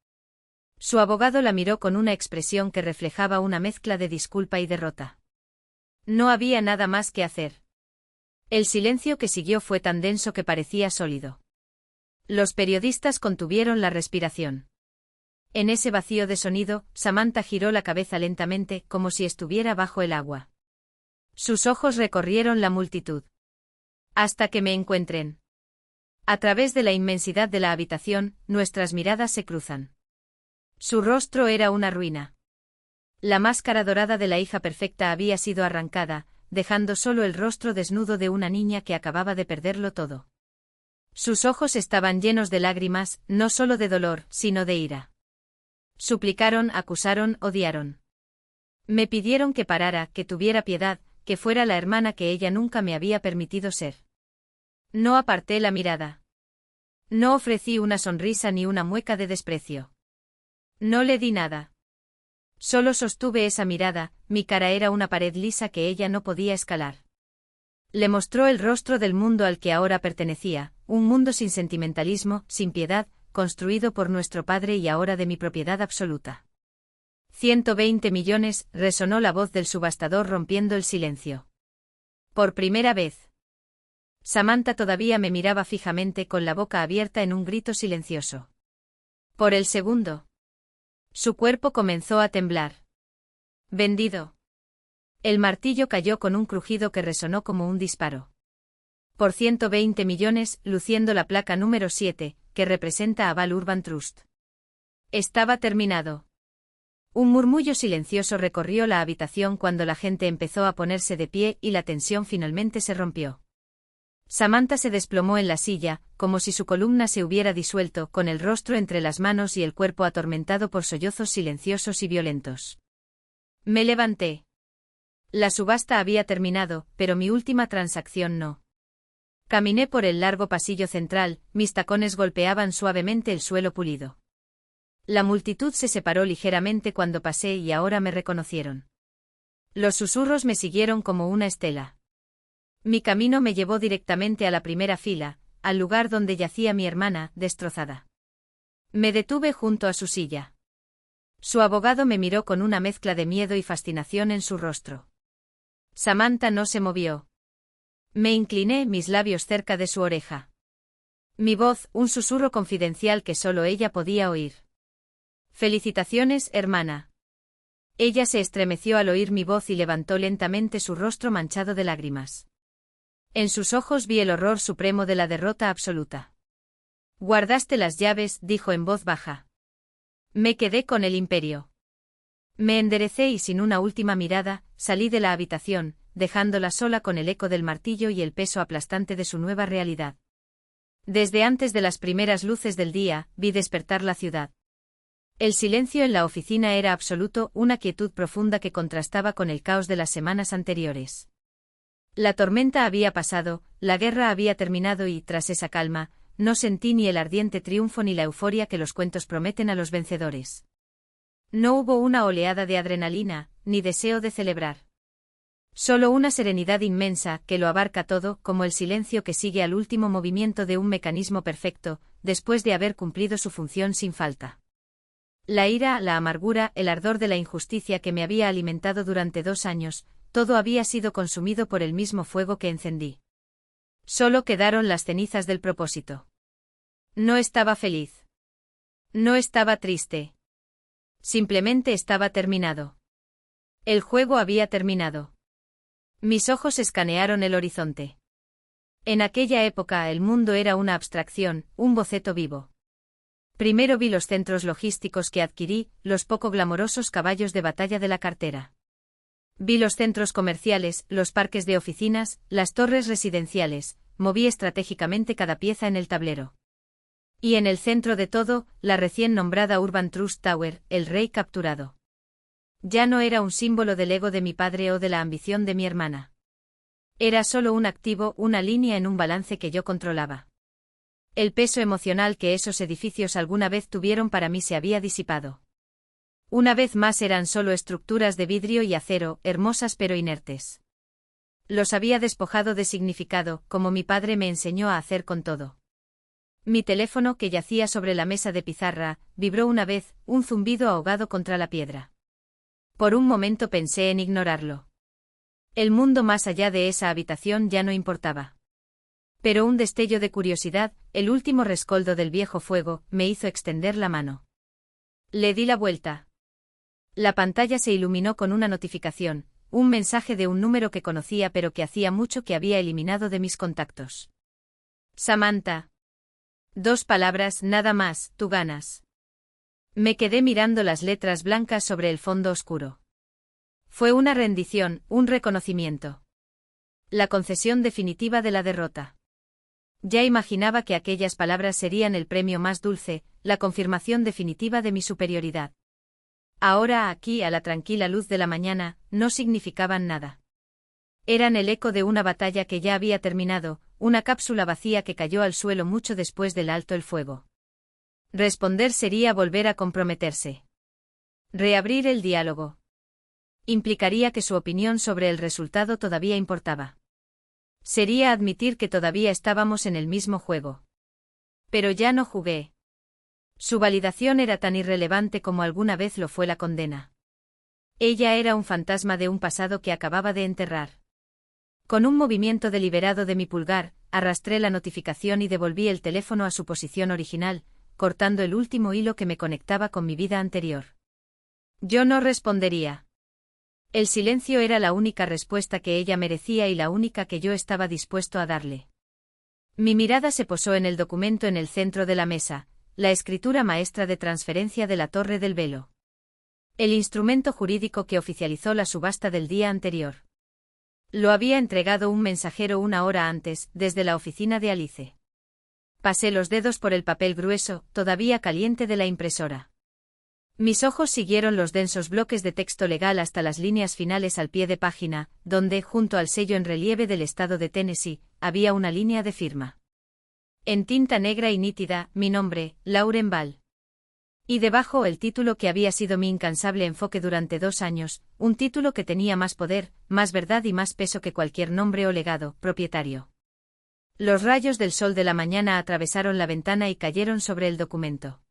Su abogado la miró con una expresión que reflejaba una mezcla de disculpa y derrota. No había nada más que hacer. El silencio que siguió fue tan denso que parecía sólido. Los periodistas contuvieron la respiración. En ese vacío de sonido, Samantha giró la cabeza lentamente, como si estuviera bajo el agua. Sus ojos recorrieron la multitud. Hasta que me encuentren. A través de la inmensidad de la habitación, nuestras miradas se cruzan. Su rostro era una ruina. La máscara dorada de la hija perfecta había sido arrancada, dejando solo el rostro desnudo de una niña que acababa de perderlo todo. Sus ojos estaban llenos de lágrimas, no solo de dolor, sino de ira. Suplicaron, acusaron, odiaron. Me pidieron que parara, que tuviera piedad, que fuera la hermana que ella nunca me había permitido ser. No aparté la mirada. No ofrecí una sonrisa ni una mueca de desprecio. No le di nada. Solo sostuve esa mirada, mi cara era una pared lisa que ella no podía escalar. Le mostró el rostro del mundo al que ahora pertenecía, un mundo sin sentimentalismo, sin piedad, construido por nuestro padre y ahora de mi propiedad absoluta. 120 millones, resonó la voz del subastador rompiendo el silencio. Por primera vez. Samantha todavía me miraba fijamente con la boca abierta en un grito silencioso. Por el segundo. Su cuerpo comenzó a temblar. Vendido. El martillo cayó con un crujido que resonó como un disparo. Por 120 millones, luciendo la placa número 7, que representa a Val Urban Trust. Estaba terminado. Un murmullo silencioso recorrió la habitación cuando la gente empezó a ponerse de pie y la tensión finalmente se rompió. Samantha se desplomó en la silla, como si su columna se hubiera disuelto, con el rostro entre las manos y el cuerpo atormentado por sollozos silenciosos y violentos. Me levanté. La subasta había terminado, pero mi última transacción no. Caminé por el largo pasillo central, mis tacones golpeaban suavemente el suelo pulido. La multitud se separó ligeramente cuando pasé y ahora me reconocieron. Los susurros me siguieron como una estela. Mi camino me llevó directamente a la primera fila, al lugar donde yacía mi hermana, destrozada. Me detuve junto a su silla. Su abogado me miró con una mezcla de miedo y fascinación en su rostro. Samantha no se movió. Me incliné, mis labios cerca de su oreja. Mi voz, un susurro confidencial que solo ella podía oír. Felicitaciones, hermana. Ella se estremeció al oír mi voz y levantó lentamente su rostro manchado de lágrimas. En sus ojos vi el horror supremo de la derrota absoluta. «Guardaste las llaves», dijo en voz baja. «Me quedé con el imperio». Me enderecé y sin una última mirada, salí de la habitación, dejándola sola con el eco del martillo y el peso aplastante de su nueva realidad. Desde antes de las primeras luces del día, vi despertar la ciudad. El silencio en la oficina era absoluto, una quietud profunda que contrastaba con el caos de las semanas anteriores. La tormenta había pasado, la guerra había terminado y, tras esa calma, no sentí ni el ardiente triunfo ni la euforia que los cuentos prometen a los vencedores. No hubo una oleada de adrenalina, ni deseo de celebrar. Solo una serenidad inmensa, que lo abarca todo, como el silencio que sigue al último movimiento de un mecanismo perfecto, después de haber cumplido su función sin falta. La ira, la amargura, el ardor de la injusticia que me había alimentado durante 2 años, todo había sido consumido por el mismo fuego que encendí. Solo quedaron las cenizas del propósito. No estaba feliz. No estaba triste. Simplemente estaba terminado. El juego había terminado. Mis ojos escanearon el horizonte. En aquella época el mundo era una abstracción, un boceto vivo. Primero vi los centros logísticos que adquirí, los poco glamorosos caballos de batalla de la cartera. Vi los centros comerciales, los parques de oficinas, las torres residenciales, moví estratégicamente cada pieza en el tablero. Y en el centro de todo, la recién nombrada Urban Trust Tower, el rey capturado. Ya no era un símbolo del ego de mi padre o de la ambición de mi hermana. Era solo un activo, una línea en un balance que yo controlaba. El peso emocional que esos edificios alguna vez tuvieron para mí se había disipado. Una vez más eran solo estructuras de vidrio y acero, hermosas pero inertes. Los había despojado de significado, como mi padre me enseñó a hacer con todo. Mi teléfono, que yacía sobre la mesa de pizarra, vibró una vez, un zumbido ahogado contra la piedra. Por un momento pensé en ignorarlo. El mundo más allá de esa habitación ya no importaba. Pero un destello de curiosidad, el último rescoldo del viejo fuego, me hizo extender la mano. Le di la vuelta. La pantalla se iluminó con una notificación, un mensaje de un número que conocía pero que hacía mucho que había eliminado de mis contactos. Samantha. 2 palabras, nada más, tú ganas. Me quedé mirando las letras blancas sobre el fondo oscuro. Fue una rendición, un reconocimiento. La concesión definitiva de la derrota. Ya imaginaba que aquellas palabras serían el premio más dulce, la confirmación definitiva de mi superioridad. Ahora, aquí, a la tranquila luz de la mañana, no significaban nada. Eran el eco de una batalla que ya había terminado, una cápsula vacía que cayó al suelo mucho después del alto el fuego. Responder sería volver a comprometerse. Reabrir el diálogo. Implicaría que su opinión sobre el resultado todavía importaba. Sería admitir que todavía estábamos en el mismo juego. Pero ya no jugué. Su validación era tan irrelevante como alguna vez lo fue la condena. Ella era un fantasma de un pasado que acababa de enterrar. Con un movimiento deliberado de mi pulgar, arrastré la notificación y devolví el teléfono a su posición original, cortando el último hilo que me conectaba con mi vida anterior. Yo no respondería. El silencio era la única respuesta que ella merecía y la única que yo estaba dispuesto a darle. Mi mirada se posó en el documento en el centro de la mesa, la escritura maestra de transferencia de la Torre del Velo. El instrumento jurídico que oficializó la subasta del día anterior. Lo había entregado un mensajero 1 hora antes, desde la oficina de Alice. Pasé los dedos por el papel grueso, todavía caliente de la impresora. Mis ojos siguieron los densos bloques de texto legal hasta las líneas finales al pie de página, donde, junto al sello en relieve del estado de Tennessee, había una línea de firma. En tinta negra y nítida, mi nombre, Lauren Ball. Y debajo el título que había sido mi incansable enfoque durante 2 años, un título que tenía más poder, más verdad y más peso que cualquier nombre o legado, propietario. Los rayos del sol de la mañana atravesaron la ventana y cayeron sobre el documento.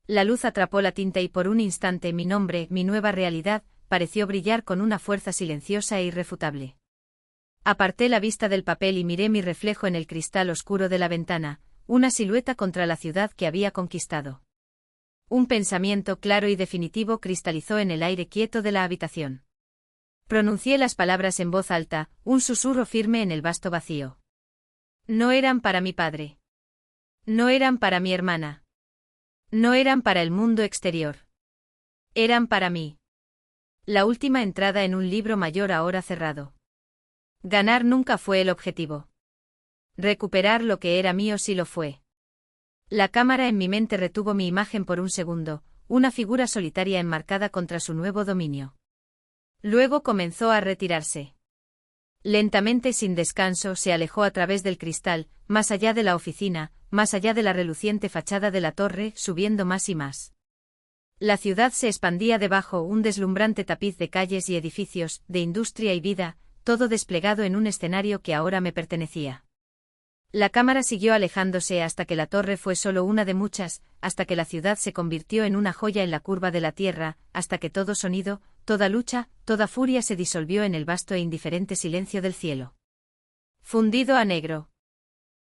La luz atrapó la tinta y por un instante mi nombre, mi nueva realidad, pareció brillar con una fuerza silenciosa e irrefutable. Aparté la vista del papel y miré mi reflejo en el cristal oscuro de la ventana, una silueta contra la ciudad que había conquistado. Un pensamiento claro y definitivo cristalizó en el aire quieto de la habitación. Pronuncié las palabras en voz alta, un susurro firme en el vasto vacío. No eran para mi padre. No eran para mi hermana. No eran para el mundo exterior. Eran para mí. La última entrada en un libro mayor ahora cerrado. Ganar nunca fue el objetivo. Recuperar lo que era mío sí lo fue. La cámara en mi mente retuvo mi imagen por un segundo, una figura solitaria enmarcada contra su nuevo dominio. Luego comenzó a retirarse. Lentamente, sin descanso, se alejó a través del cristal, más allá de la oficina, más allá de la reluciente fachada de la torre, subiendo más y más. La ciudad se expandía debajo, un deslumbrante tapiz de calles y edificios, de industria y vida, todo desplegado en un escenario que ahora me pertenecía. La cámara siguió alejándose hasta que la torre fue solo una de muchas, hasta que la ciudad se convirtió en una joya en la curva de la tierra, hasta que todo sonido, toda lucha, toda furia se disolvió en el vasto e indiferente silencio del cielo. Fundido a negro.